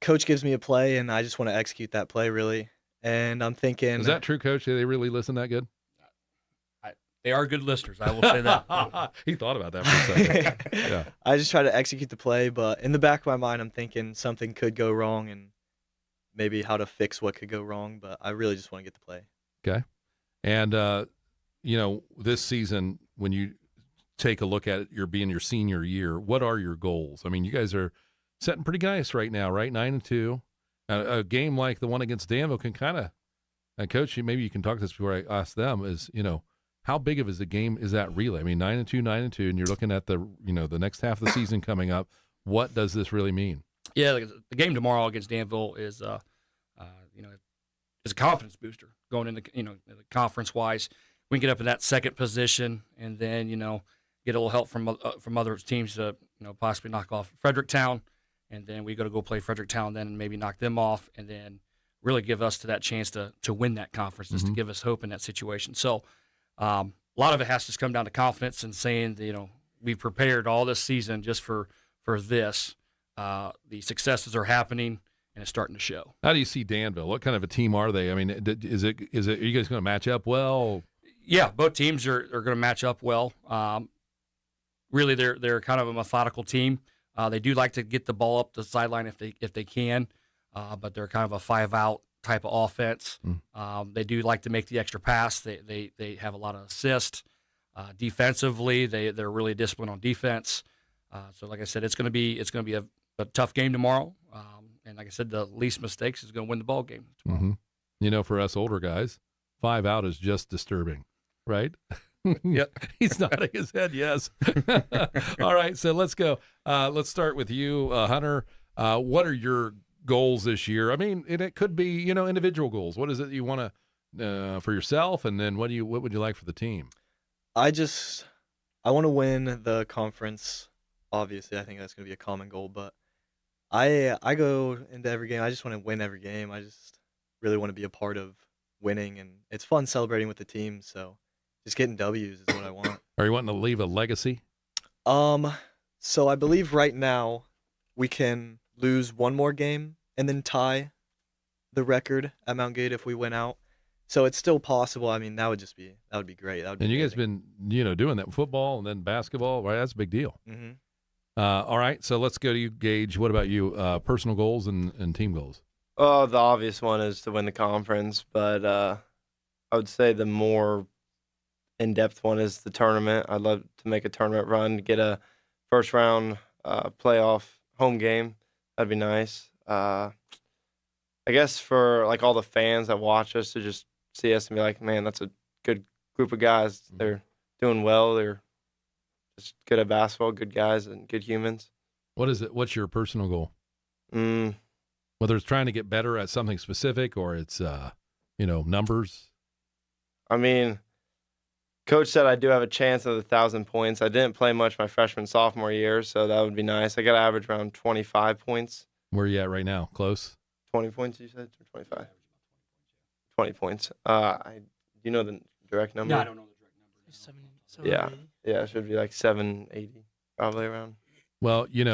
Coach gives me a play, and I just want to execute that play, really. And I'm thinking, Is that true, Coach? Do they really listen that good? They are good listeners. I will say that. He thought about that for a second. Yeah. I just try to execute the play, but in the back of my mind, I'm thinking something could go wrong and maybe how to fix what could go wrong. But I really just want to get the play. Okay. And, this season, when you take a look at it, you're being your senior year, what are your goals? I mean, you guys are setting pretty nice right now, right? 9-2. A game like the one against Danville can kind of, Coach, maybe you can talk to this before I ask them, is, how big of a game is that really? I mean, 9-2, and you're looking at the next half of the season coming up. What does this really mean? Yeah, the game tomorrow against Danville is, is a confidence booster going into conference wise. We can get up in that second position, and then get a little help from other teams to possibly knock off Fredericktown, and then we got to go play Fredericktown then and maybe knock them off, and then really give us to that chance to win that conference, just to give us hope in that situation. So. A lot of it has to come down to confidence and saying that, we've prepared all this season just for this. The successes are happening and it's starting to show. How do you see Danville? What kind of a team are they? I mean, is it? Are you guys going to match up well? Yeah, both teams are going to match up well. Really, they're kind of a methodical team. They do like to get the ball up the sideline if they can, but they're kind of a 5-out type of offense. They do like to make the extra pass. They have a lot of assists. Defensively, they're really disciplined on defense. So like I said, it's going to be a tough game tomorrow. And like I said, the least mistakes is going to win the ball game tomorrow. For us older guys, 5 out is just disturbing, right? Yep. He's nodding his head yes. All right, so let's go. Let's start with you, Hunter. What are your goals this year? I mean, it could be, individual goals. What is it you want to for yourself, and then what would you like for the team? I want to win the conference. Obviously, I think that's going to be a common goal, but I go into every game. I just want to win every game. I just really want to be a part of winning, and it's fun celebrating with the team. So just getting W's is what I want. Are you wanting to leave a legacy? So I believe right now we can lose one more game and then tie the record at Mount Gate if we win out. So it's still possible. I mean, that would be great. That would be and you amazing. guys been, doing that football and then basketball, right? That's a big deal. Mm-hmm. All right, so let's go to you, Gage. What about you? Personal goals and team goals? Oh, the obvious one is to win the conference, but I would say the more in-depth one is the tournament. I'd love to make a tournament run, get a first-round playoff home game. That'd be nice. I guess for like all the fans that watch us to just see us and be like, man, that's a good group of guys. They're doing well. They're just good at basketball, good guys, and good humans. What is it? What's your personal goal? Whether it's trying to get better at something specific or it's, numbers. I mean, Coach said I do have a chance at 1,000 points. I didn't play much my freshman, sophomore year, so that would be nice. I got to average around 25 points. Where are you at right now? Close? 20 points, you said? Or 25? 20 points. Do you know the direct number? No, I don't know the direct number. Yeah, it should be like 780, probably around. Well, you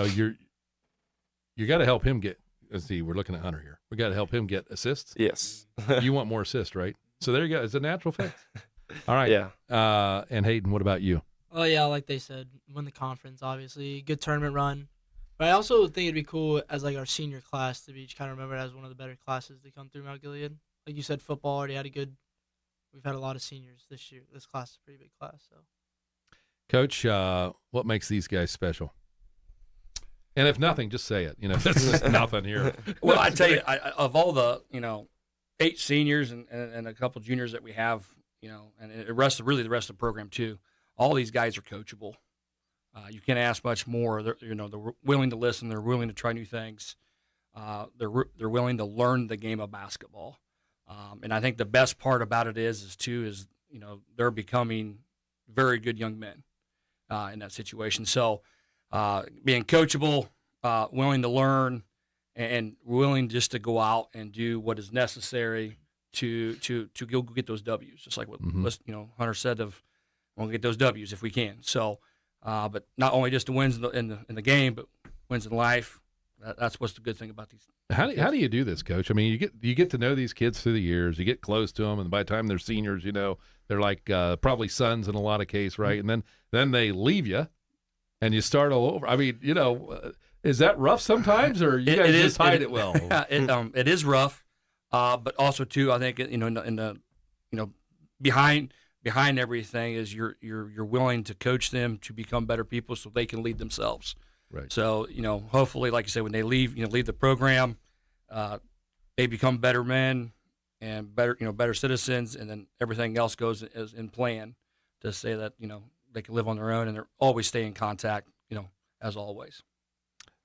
got to help him get. Let's see, we're looking at Hunter here. We got to help him get assists. Yes. You want more assists, right? So there you go. It's a natural fit. All right. Yeah. And Hayden, what about you? Oh yeah, like they said, win the conference. Obviously, good tournament run. But I also think it'd be cool as like our senior class to be kind of remembered as one of the better classes to come through Mount Gilead. Like you said, football already had a good. We've had a lot of seniors this year. This class is a pretty big class. So, Coach, what makes these guys special? And if nothing, just say it. This is nothing here. Well, I tell you, of all the 8 seniors and a couple juniors that we have, and the rest of the program too. All these guys are coachable. You can't ask much more. They're willing to listen. They're willing to try new things. They're willing to learn the game of basketball. And I think the best part about it is they're becoming very good young men in that situation. So being coachable, willing to learn, and willing just to go out and do what is necessary to go get those W's, just like what Hunter said we'll get those W's if we can. So, but not only just the wins in the game, but wins in life. That's what's the good thing about these. How do you do this, Coach? I mean, you get to know these kids through the years. You get close to them, and by the time they're seniors, they're like probably sons in a lot of cases, right? And then they leave you, and you start all over. I mean, is that rough sometimes, or you guys just hide it well? It is rough, but also too, I think behind everything is you're willing to coach them to become better people so they can lead themselves. Right. So hopefully, like you said, when they leave the program, they become better men and better citizens, and then everything else goes as in plan to say that they can live on their own and they're always stay in contact, as always.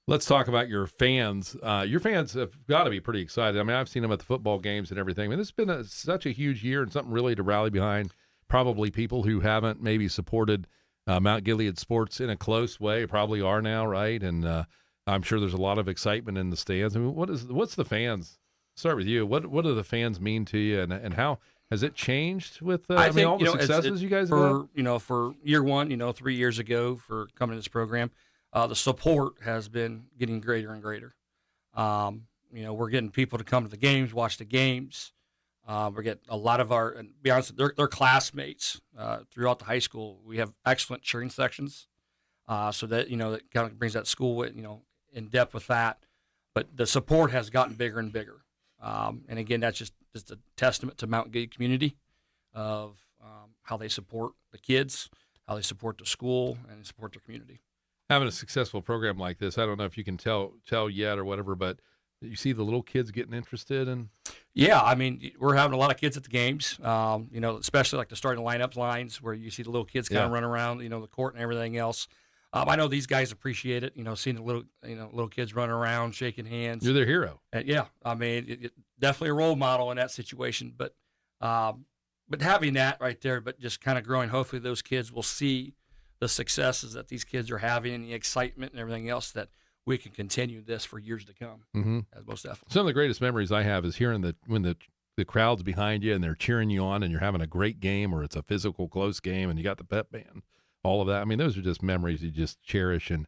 Let's talk about your fans. Your fans have got to be pretty excited. I mean, I've seen them at the football games and everything. I mean, this has been such a huge year and something really to rally behind. Probably people who haven't maybe supported Mount Gilead sports in a close way probably are now, right? And I'm sure there's a lot of excitement in the stands. I mean, what's the fans? Start with you. What do the fans mean to you, and how has it changed with I think, all the successes you guys have had? For year one, 3 years ago for coming to this program, the support has been getting greater and greater. We're getting people to come to the games, watch the games. We're getting a lot of and to be honest, they're classmates throughout the high school. We have excellent cheering sections, so that that kind of brings that school in depth with that. But the support has gotten bigger and bigger, and again, that's just a testament to Mount Gilead community of how they support the kids, how they support the school, and support their community. Having a successful program like this, I don't know if you can tell yet or whatever, but you see the little kids getting interested in. Yeah, I mean, we're having a lot of kids at the games, especially like the starting lineups lines where you see the little kids kind of run around, the court and everything else. I know these guys appreciate it, seeing the little kids running around, shaking hands. You're their hero. Yeah, I mean, it definitely a role model in that situation. But having that right there, but just kind of growing, hopefully those kids will see the successes that these kids are having and the excitement and everything else that we can continue this for years to come. Mm-hmm. That's most definitely. Some of the greatest memories I have is hearing when the crowd's behind you and they're cheering you on and you're having a great game, or it's a physical close game and you got the pep band, all of that. I mean, those are just memories you just cherish, and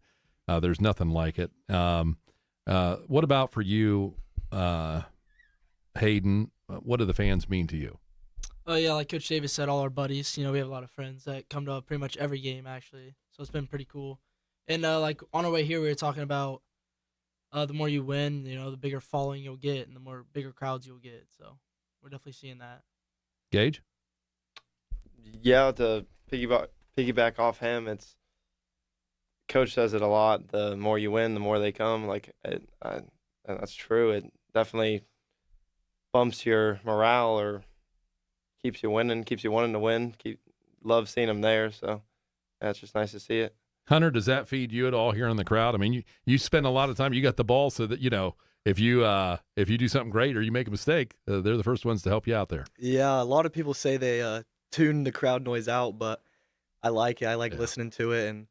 there's nothing like it. What about for you, Hayden? What do the fans mean to you? Oh yeah, like Coach Davis said, all our buddies. We have a lot of friends that come to pretty much every game actually, so it's been pretty cool. And like on our way here, we were talking about the more you win, the bigger following you'll get, and the more bigger crowds you'll get. So we're definitely seeing that. Gage? Yeah, to piggyback off him, it's Coach says it a lot. The more you win, the more they come. And that's true. It definitely bumps your morale or keeps you winning, keeps you wanting to win. Love seeing them there. So it's just nice to see it. Hunter, does that feed you at all here in the crowd? I mean, you spend a lot of time. You got the ball, so that if you do something great or you make a mistake, they're the first ones to help you out there. Yeah, a lot of people say they tune the crowd noise out, but I like it. I like listening to it and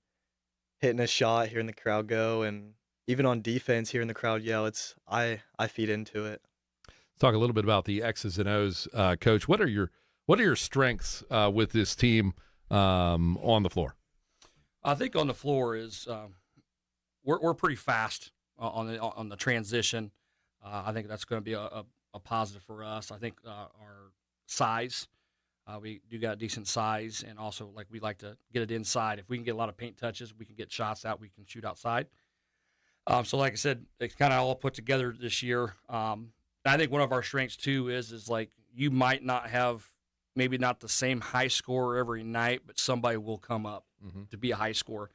hitting a shot, hearing the crowd go, and even on defense, hearing the crowd yell. I feed into it. Let's talk a little bit about the X's and O's, Coach. What are your strengths with this team on the floor? I think on the floor is we're pretty fast on the transition. I think that's going to be a positive for us. I think our size, we do got decent size, and also like we like to get it inside. If we can get a lot of paint touches, we can get shots out. We can shoot outside. So like I said, it's kind of all put together this year. I think one of our strengths too is like you might not have maybe not the same high scorer every night, but somebody will come up to be a high scorer.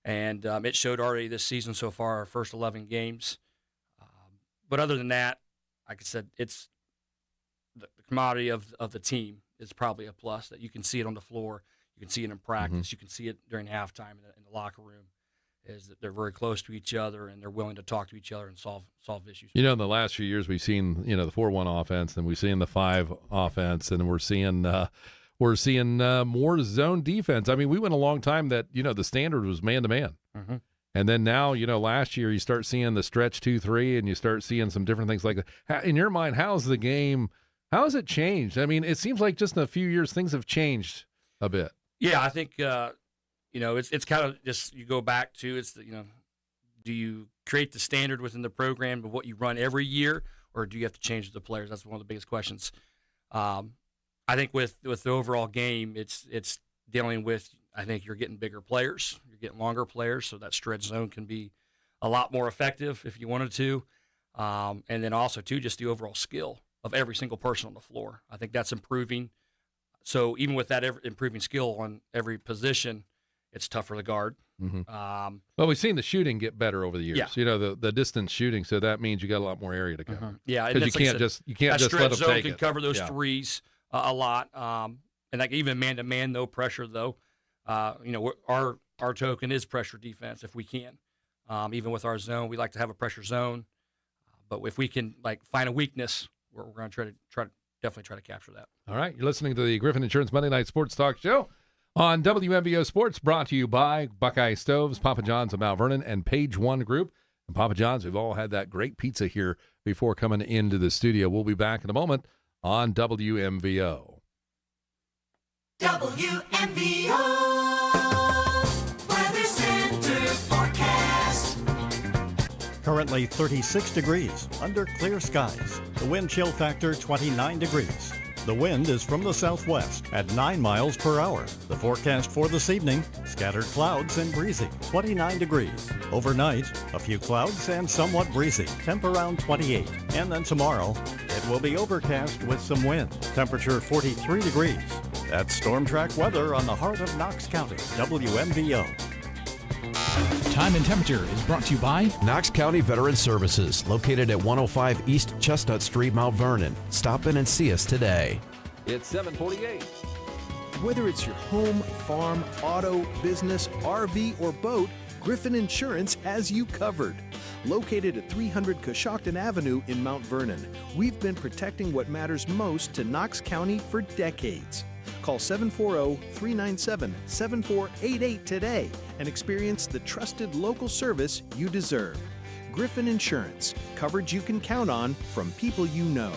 And it showed already this season so far, our first 11 games. But other than that, like I said, it's the commodity of the team is probably a plus, that you can see it on the floor. You can see it in practice. You can see it during halftime in the locker room, is that they're very close to each other and they're willing to talk to each other and solve issues. You know, in the last few years, we've seen, the 4-1 offense, and we've seen the 5 offense, and we're seeing more zone defense. I mean, we went a long time that, the standard was man-to-man. And then now, last year you start seeing the stretch 2-3, and you start seeing some different things like that. In your mind, how has it changed? I mean, it seems like just in a few years things have changed a bit. Yeah, I think, it's kind of just you go back to do you create the standard within the program of what you run every year, or do you have to change the players? That's one of the biggest questions. I think with the overall game, it's dealing with, I think you're getting bigger players, you're getting longer players, so that stretch zone can be a lot more effective if you wanted to. And then also, too, just the overall skill of every single person on the floor. I think that's improving. So even with that improving skill on every position, it's tougher to guard. Well, we've seen the shooting get better over the years. Yeah. The distance shooting, so that means you got a lot more area to cover. Yeah, because you can't just let them take can it. cover those threes a lot, and like even man to man, no pressure though. Our token is pressure defense if we can. Even with our zone, we like to have a pressure zone, but if we can find a weakness, we're going to definitely try to capture that. All right, you're listening to the Griffin Insurance Monday Night Sports Talk Show on WMVO Sports, brought to you by Buckeye Stoves, Papa John's of Mount Vernon, and Page One Group. And Papa John's, we've all had that great pizza here before coming into the studio. We'll be back in a moment on WMVO. WMVO Weather Center forecast. Currently 36 degrees under clear skies. The wind chill factor 29 degrees. The wind is from the southwest at 9 miles per hour. The forecast for this evening, scattered clouds and breezy, 29 degrees. Overnight, a few clouds and somewhat breezy, temp around 28. And then tomorrow, it will be overcast with some wind, temperature 43 degrees. That's Storm Track weather on the heart of Knox County, WMVO. Time and temperature is brought to you by Knox County Veteran Services, located at 105 East Chestnut Street, Mount Vernon. Stop in and see us today. It's 7:48. Whether it's your home, farm, auto, business, RV, or boat, Griffin Insurance has you covered. Located at 300 Coshocton Avenue in Mount Vernon, we've been protecting what matters most to Knox County for decades. Call 740-397-7488 today and experience the trusted local service you deserve. Griffin Insurance, coverage you can count on from people you know.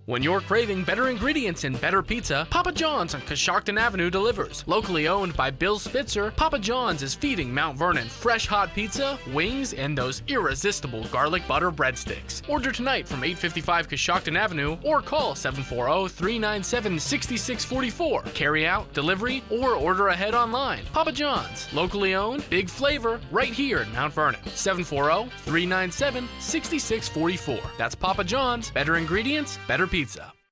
When you're craving better ingredients and better pizza, Papa John's on Coshocton Avenue delivers. Locally owned by Bill Spitzer, Papa John's is feeding Mount Vernon fresh hot pizza, wings, and those irresistible garlic butter breadsticks. Order tonight from 855 Coshocton Avenue or call 740-397-6644. Carry out, delivery, or order ahead online. Papa John's, locally owned, big flavor, right here in Mount Vernon. 740-397-6644. That's Papa John's. Better ingredients, better pizza.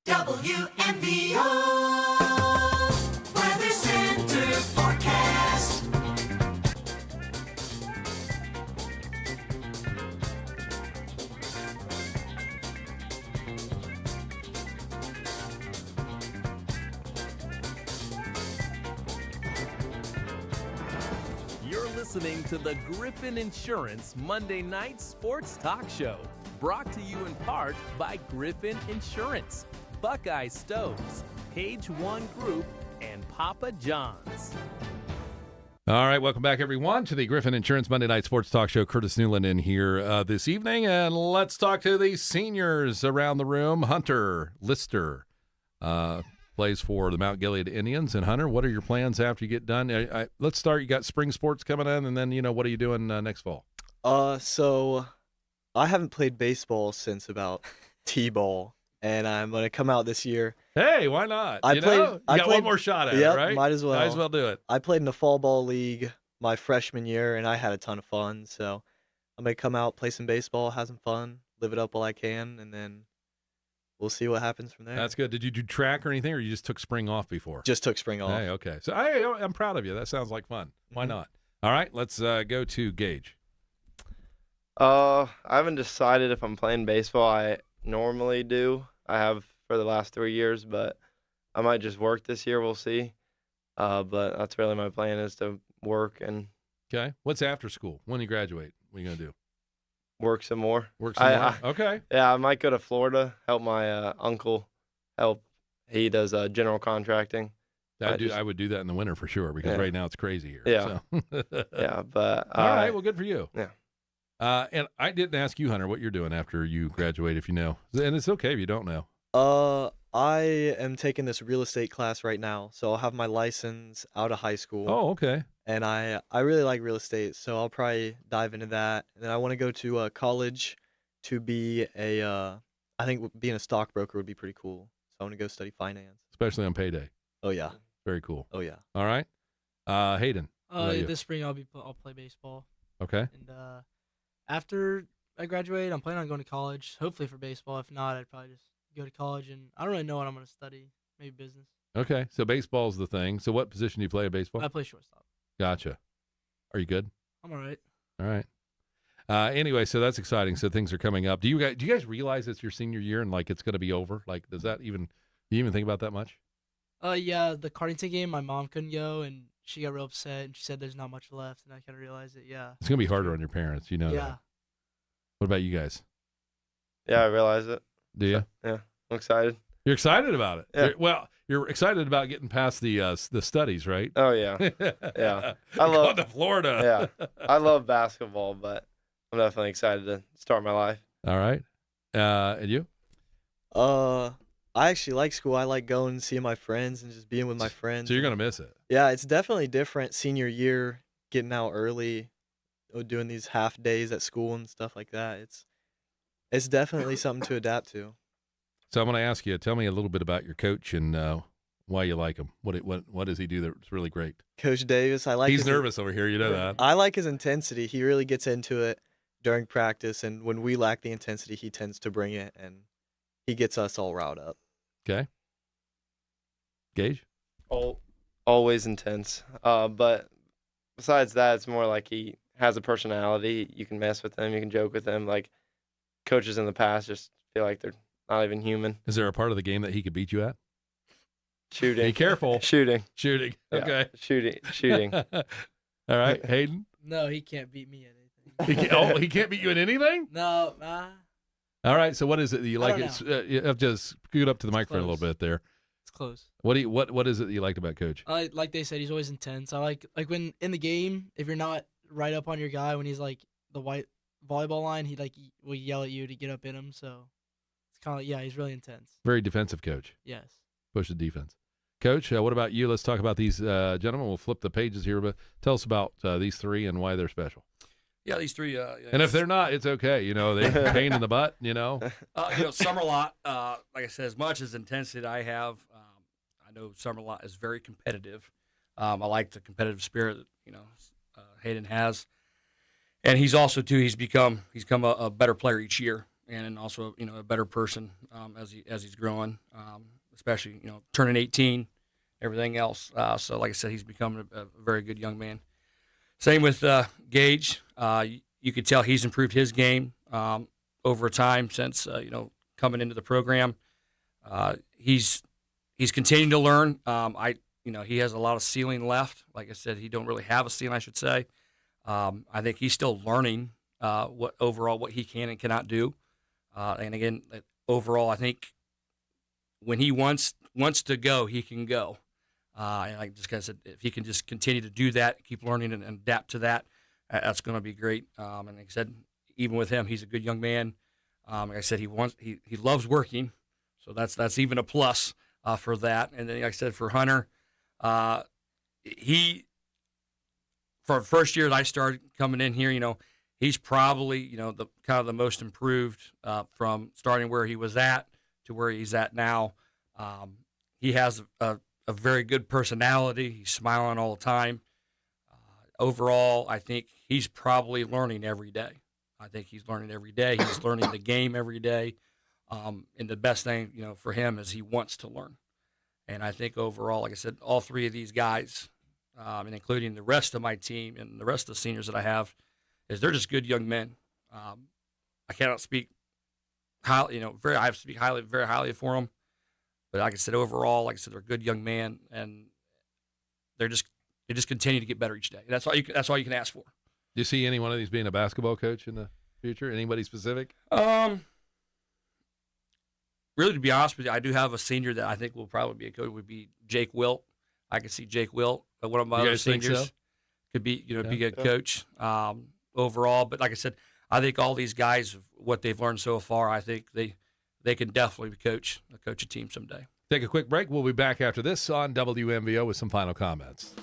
WMVO Weather Center forecast. You're listening to the Griffin Insurance Monday Night Sports Talk Show. Brought to you in part by Griffin Insurance, Buckeye Stoves, Page One Group, and Papa John's. All right, welcome back, everyone, to the Griffin Insurance Monday Night Sports Talk Show. Curtis Newland in here this evening, and let's talk to the seniors around the room. Hunter, Lister, plays for the Mount Gilead Indians. And Hunter, what are your plans after you get done? Let's start. You got spring sports coming in, and then what are you doing next fall? So I haven't played baseball since about T-ball, and I'm gonna come out this year. Hey, why not? I played one more shot at it, right? Might as well. Might as well do it. I played in the fall ball league my freshman year, and I had a ton of fun. So I'm gonna come out, play some baseball, have some fun, live it up while I can, and then we'll see what happens from there. That's good. Did you do track or anything, or you just took spring off before? Just took spring off. Hey, okay. So I'm proud of you. That sounds like fun. Why not? All right, let's go to Gage. I haven't decided if I'm playing baseball. I normally do. I have for the last 3 years, but I might just work this year. We'll see. But that's really my plan, is to work and. Okay. What's after school? When you graduate, what are you gonna do? Work some more. Work some more. Okay. Yeah, I might go to Florida, help my uncle help. He does general contracting. I would do that in the winter for sure, because right now it's crazy here. Yeah. So. Yeah, but all right. Well, good for you. Yeah. And I didn't ask you, Hunter, what you're doing after you graduate, if you know. And it's okay if you don't know. I am taking this real estate class right now, so I'll have my license out of high school. Oh, okay. And I really like real estate, so I'll probably dive into that. And then I want to go to college to be I think being a stockbroker would be pretty cool. So I want to go study finance. Especially on payday. Oh, yeah. Very cool. Oh, yeah. All right. Hayden. This spring I'll play baseball. Okay. And after I graduate, I'm planning on going to college, hopefully for baseball. If not, I'd probably just go to college, and I don't really know what I'm going to study. Maybe business. Okay. So baseball's the thing. So what position do you play in baseball? I play shortstop. Gotcha. Are you good? I'm all right. All right. Anyway, so that's exciting. So things are coming up. Do you guys realize it's your senior year and like it's going to be over? Like, do you even think about that much? Yeah, the Cardington game, my mom couldn't go, and she got real upset, and she said there's not much left, and I kind of realized it. Yeah. It's going to be harder on your parents, you know. Yeah. That. What about you guys? Yeah, I realize it. Do you? Yeah, I'm excited. You're excited about it. Yeah. You're excited about getting past the studies, right? Oh yeah, yeah. Going to Florida. Yeah, I love basketball, but I'm definitely excited to start my life. All right. And you? I actually like school. I like going and seeing my friends and just being with my friends. So you're gonna miss it. Yeah, it's definitely different senior year, getting out early, doing these half days at school and stuff like that. It's definitely something to adapt to. So I'm going to ask you, tell me a little bit about your coach and why you like him. What does he do that's really great? Coach Davis, I like. He's nervous over here, you know that. I like his intensity. He really gets into it during practice, and when we lack the intensity, he tends to bring it, and he gets us all riled up. Okay. Gage? Always intense. But besides that, it's more like he has a personality. You can mess with him. You can joke with him. Like coaches in the past just feel like they're not even human. Is there a part of the game that he could beat you at? Shooting. Be careful. Shooting. Yeah. Okay. Shooting. All right. Hayden? No, he can't beat me at anything. He can't beat you in anything? No. All right. So what is it that you like? don't You have to scoot up to the microphone a little bit there. It's close. What is it that you liked about Coach? Like they said, he's always intense. I like when in the game, if you're not right up on your guy when he's like the white volleyball line, he will yell at you to get up in him. So it's kind of he's really intense. Very defensive coach. Yes. Push the defense. Coach, what about you? Let's talk about these gentlemen. We'll flip the pages here, but tell us about these three and why they're special. Yeah, these three. And if they're not, it's okay. You know, they're pain in the butt. You know. Summerlot. Like I said, as much as intensity that I have, I know Summerlot is very competitive. I like the competitive spirit that Hayden has, and he's also too. He's become a better player each year, and also a better person as he's growing. Especially turning 18, everything else. So like I said, he's become a very good young man. Same with Gage. You could tell he's improved his game over time since coming into the program. He's continuing to learn. He has a lot of ceiling left. Like I said, he don't really have a ceiling, I should say. I think he's still learning what he can and cannot do. And again, overall, I think when he wants to go, he can go. And like just said, if he can just continue to do that, keep learning and adapt to that, that's going to be great. And like I said, even with him, he's a good young man. Like I said, he loves working, so that's even a plus. for that. And then, like I said, for Hunter, he for first year that I started coming in here, he's probably the kind of the most improved from starting where he was at to where he's at now. He has a very good personality. He's smiling all the time. Overall, I think he's probably learning every day. He's learning the game every day. And the best thing, for him is he wants to learn. And I think overall, like I said, all three of these guys, and including the rest of my team and the rest of the seniors that I have, is they're just good young men. I cannot speak highly, I have to speak very highly for them. But like I said, overall, they're good young men, and they just continue to get better each day. And that's all you can ask for. Do you see any one of these being a basketball coach in the future? Anybody specific? Really, to be honest with you, I do have a senior that I think will probably be a coach. Would be Jake Wilt. I can see Jake Wilt, one of my other seniors, could be be a coach overall. But like I said, I think all these guys, what they've learned so far, I think they can definitely coach a team someday. Take a quick break. We'll be back after this on WMVO with some final comments.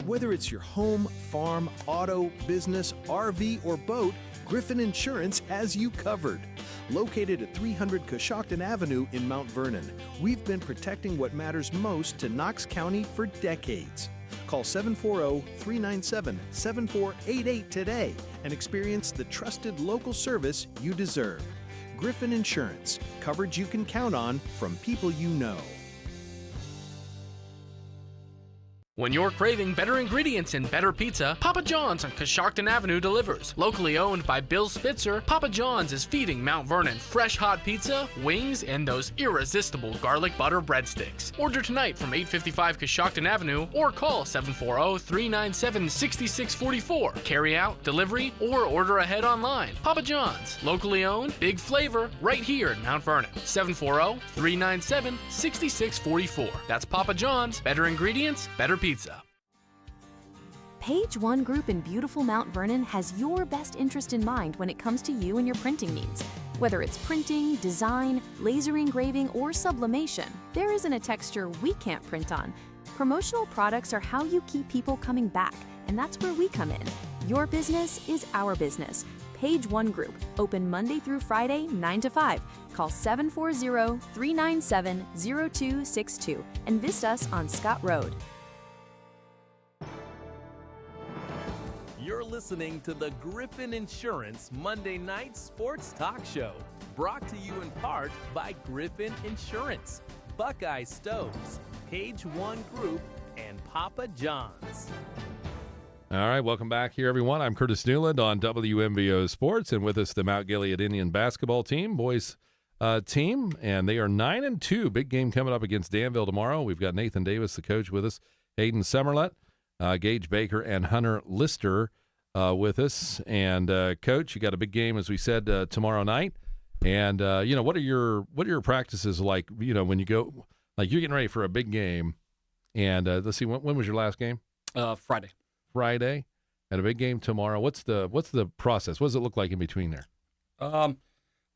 Whether it's your home, farm, auto, business, RV, or boat, Griffin Insurance has you covered. Located at 300 Coshocton Avenue in Mount Vernon, we've been protecting what matters most to Knox County for decades. Call 740-397-7488 today and experience the trusted local service you deserve. Griffin Insurance, coverage you can count on from people you know. When you're craving better ingredients and better pizza, Papa John's on Coshocton Avenue delivers. Locally owned by Bill Spitzer, Papa John's is feeding Mount Vernon fresh hot pizza, wings, and those irresistible garlic butter breadsticks. Order tonight from 855 Coshocton Avenue or call 740-397-6644. Carry out, delivery, or order ahead online. Papa John's, locally owned, big flavor, right here in Mount Vernon. 740-397-6644. That's Papa John's. Better ingredients, better pizza. Page One Group in beautiful Mount Vernon has your best interest in mind when it comes to you and your printing needs. Whether it's printing, design, laser engraving, or sublimation, there isn't a texture we can't print on. Promotional products are how you keep people coming back, and that's where we come in. Your business is our business. Page One Group, open Monday through Friday, 9 to 5. Call 740-397-0262 and visit us on Scott Road. You're listening to the Griffin Insurance Monday Night Sports Talk Show, brought to you in part by Griffin Insurance, Buckeye Stoves, Page One Group, and Papa John's. All right, welcome back here, everyone. I'm Curtis Newland on WMVO Sports, and with us the Mount Gilead Indian basketball team, boys team, and they are 9-2. Big game coming up against Danville tomorrow. We've got Nathan Davis, the coach, with us, Hayden Summerlet, Gage Baker, and Hunter Lister with us. And Coach, you got a big game, as we said, tomorrow night. And what are your practices like? When you go, like, you're getting ready for a big game. And let's see, when was your last game? Friday, and a big game tomorrow. What's the process? What does it look like in between there?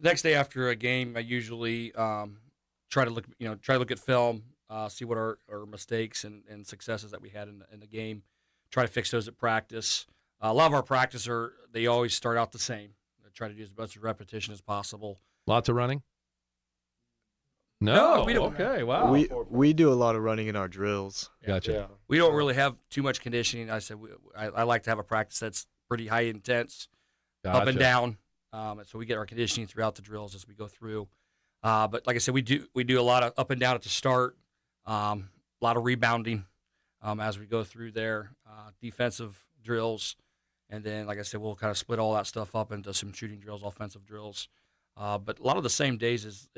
Next day after a game, I usually try to look at film, see what our mistakes and successes that we had in the game, try to fix those at practice. A lot of our practice they always start out the same. I try to do as much repetition as possible. Lots of running? No, we don't. Okay, wow. We do a lot of running in our drills. Gotcha. Yeah. We don't really have too much conditioning. I said I like to have a practice that's pretty high intense, up and down. So we get our conditioning throughout the drills as we go through. But like I said, we do a lot of up and down at the start, a lot of rebounding as we go through there, defensive drills, and then like I said, we'll kind of split all that stuff up into some shooting drills, offensive drills. But a lot of the same days is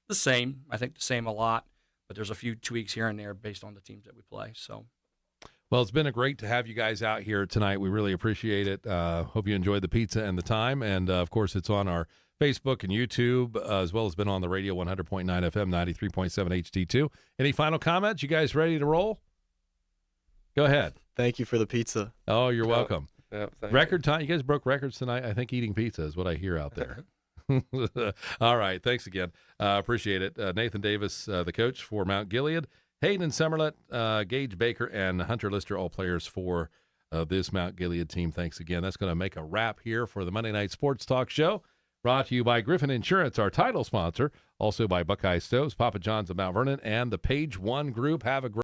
the same. I think the same a lot, but there's a few tweaks here and there based on the teams that we play. So. Well, it's been great to have you guys out here tonight. We really appreciate it. Hope you enjoyed the pizza and the time. And, of course, it's on our Facebook and YouTube, as well as been on the radio, 100.9 FM, 93.7 HD2. Any final comments? You guys ready to roll? Go ahead. Thank you for the pizza. Oh, you're welcome. Yeah, Record time. You guys broke records tonight. I think eating pizza is what I hear out there. All right. Thanks again. Appreciate it. Nathan Davis, the coach for Mount Gilead, Hayden Semmerlet, Gage Baker, and Hunter Lister, all players for this Mount Gilead team. Thanks again. That's going to make a wrap here for the Monday Night Sports Talk Show, brought to you by Griffin Insurance, our title sponsor, also by Buckeye Stoves, Papa John's of Mount Vernon, and the Page One Group. Have a great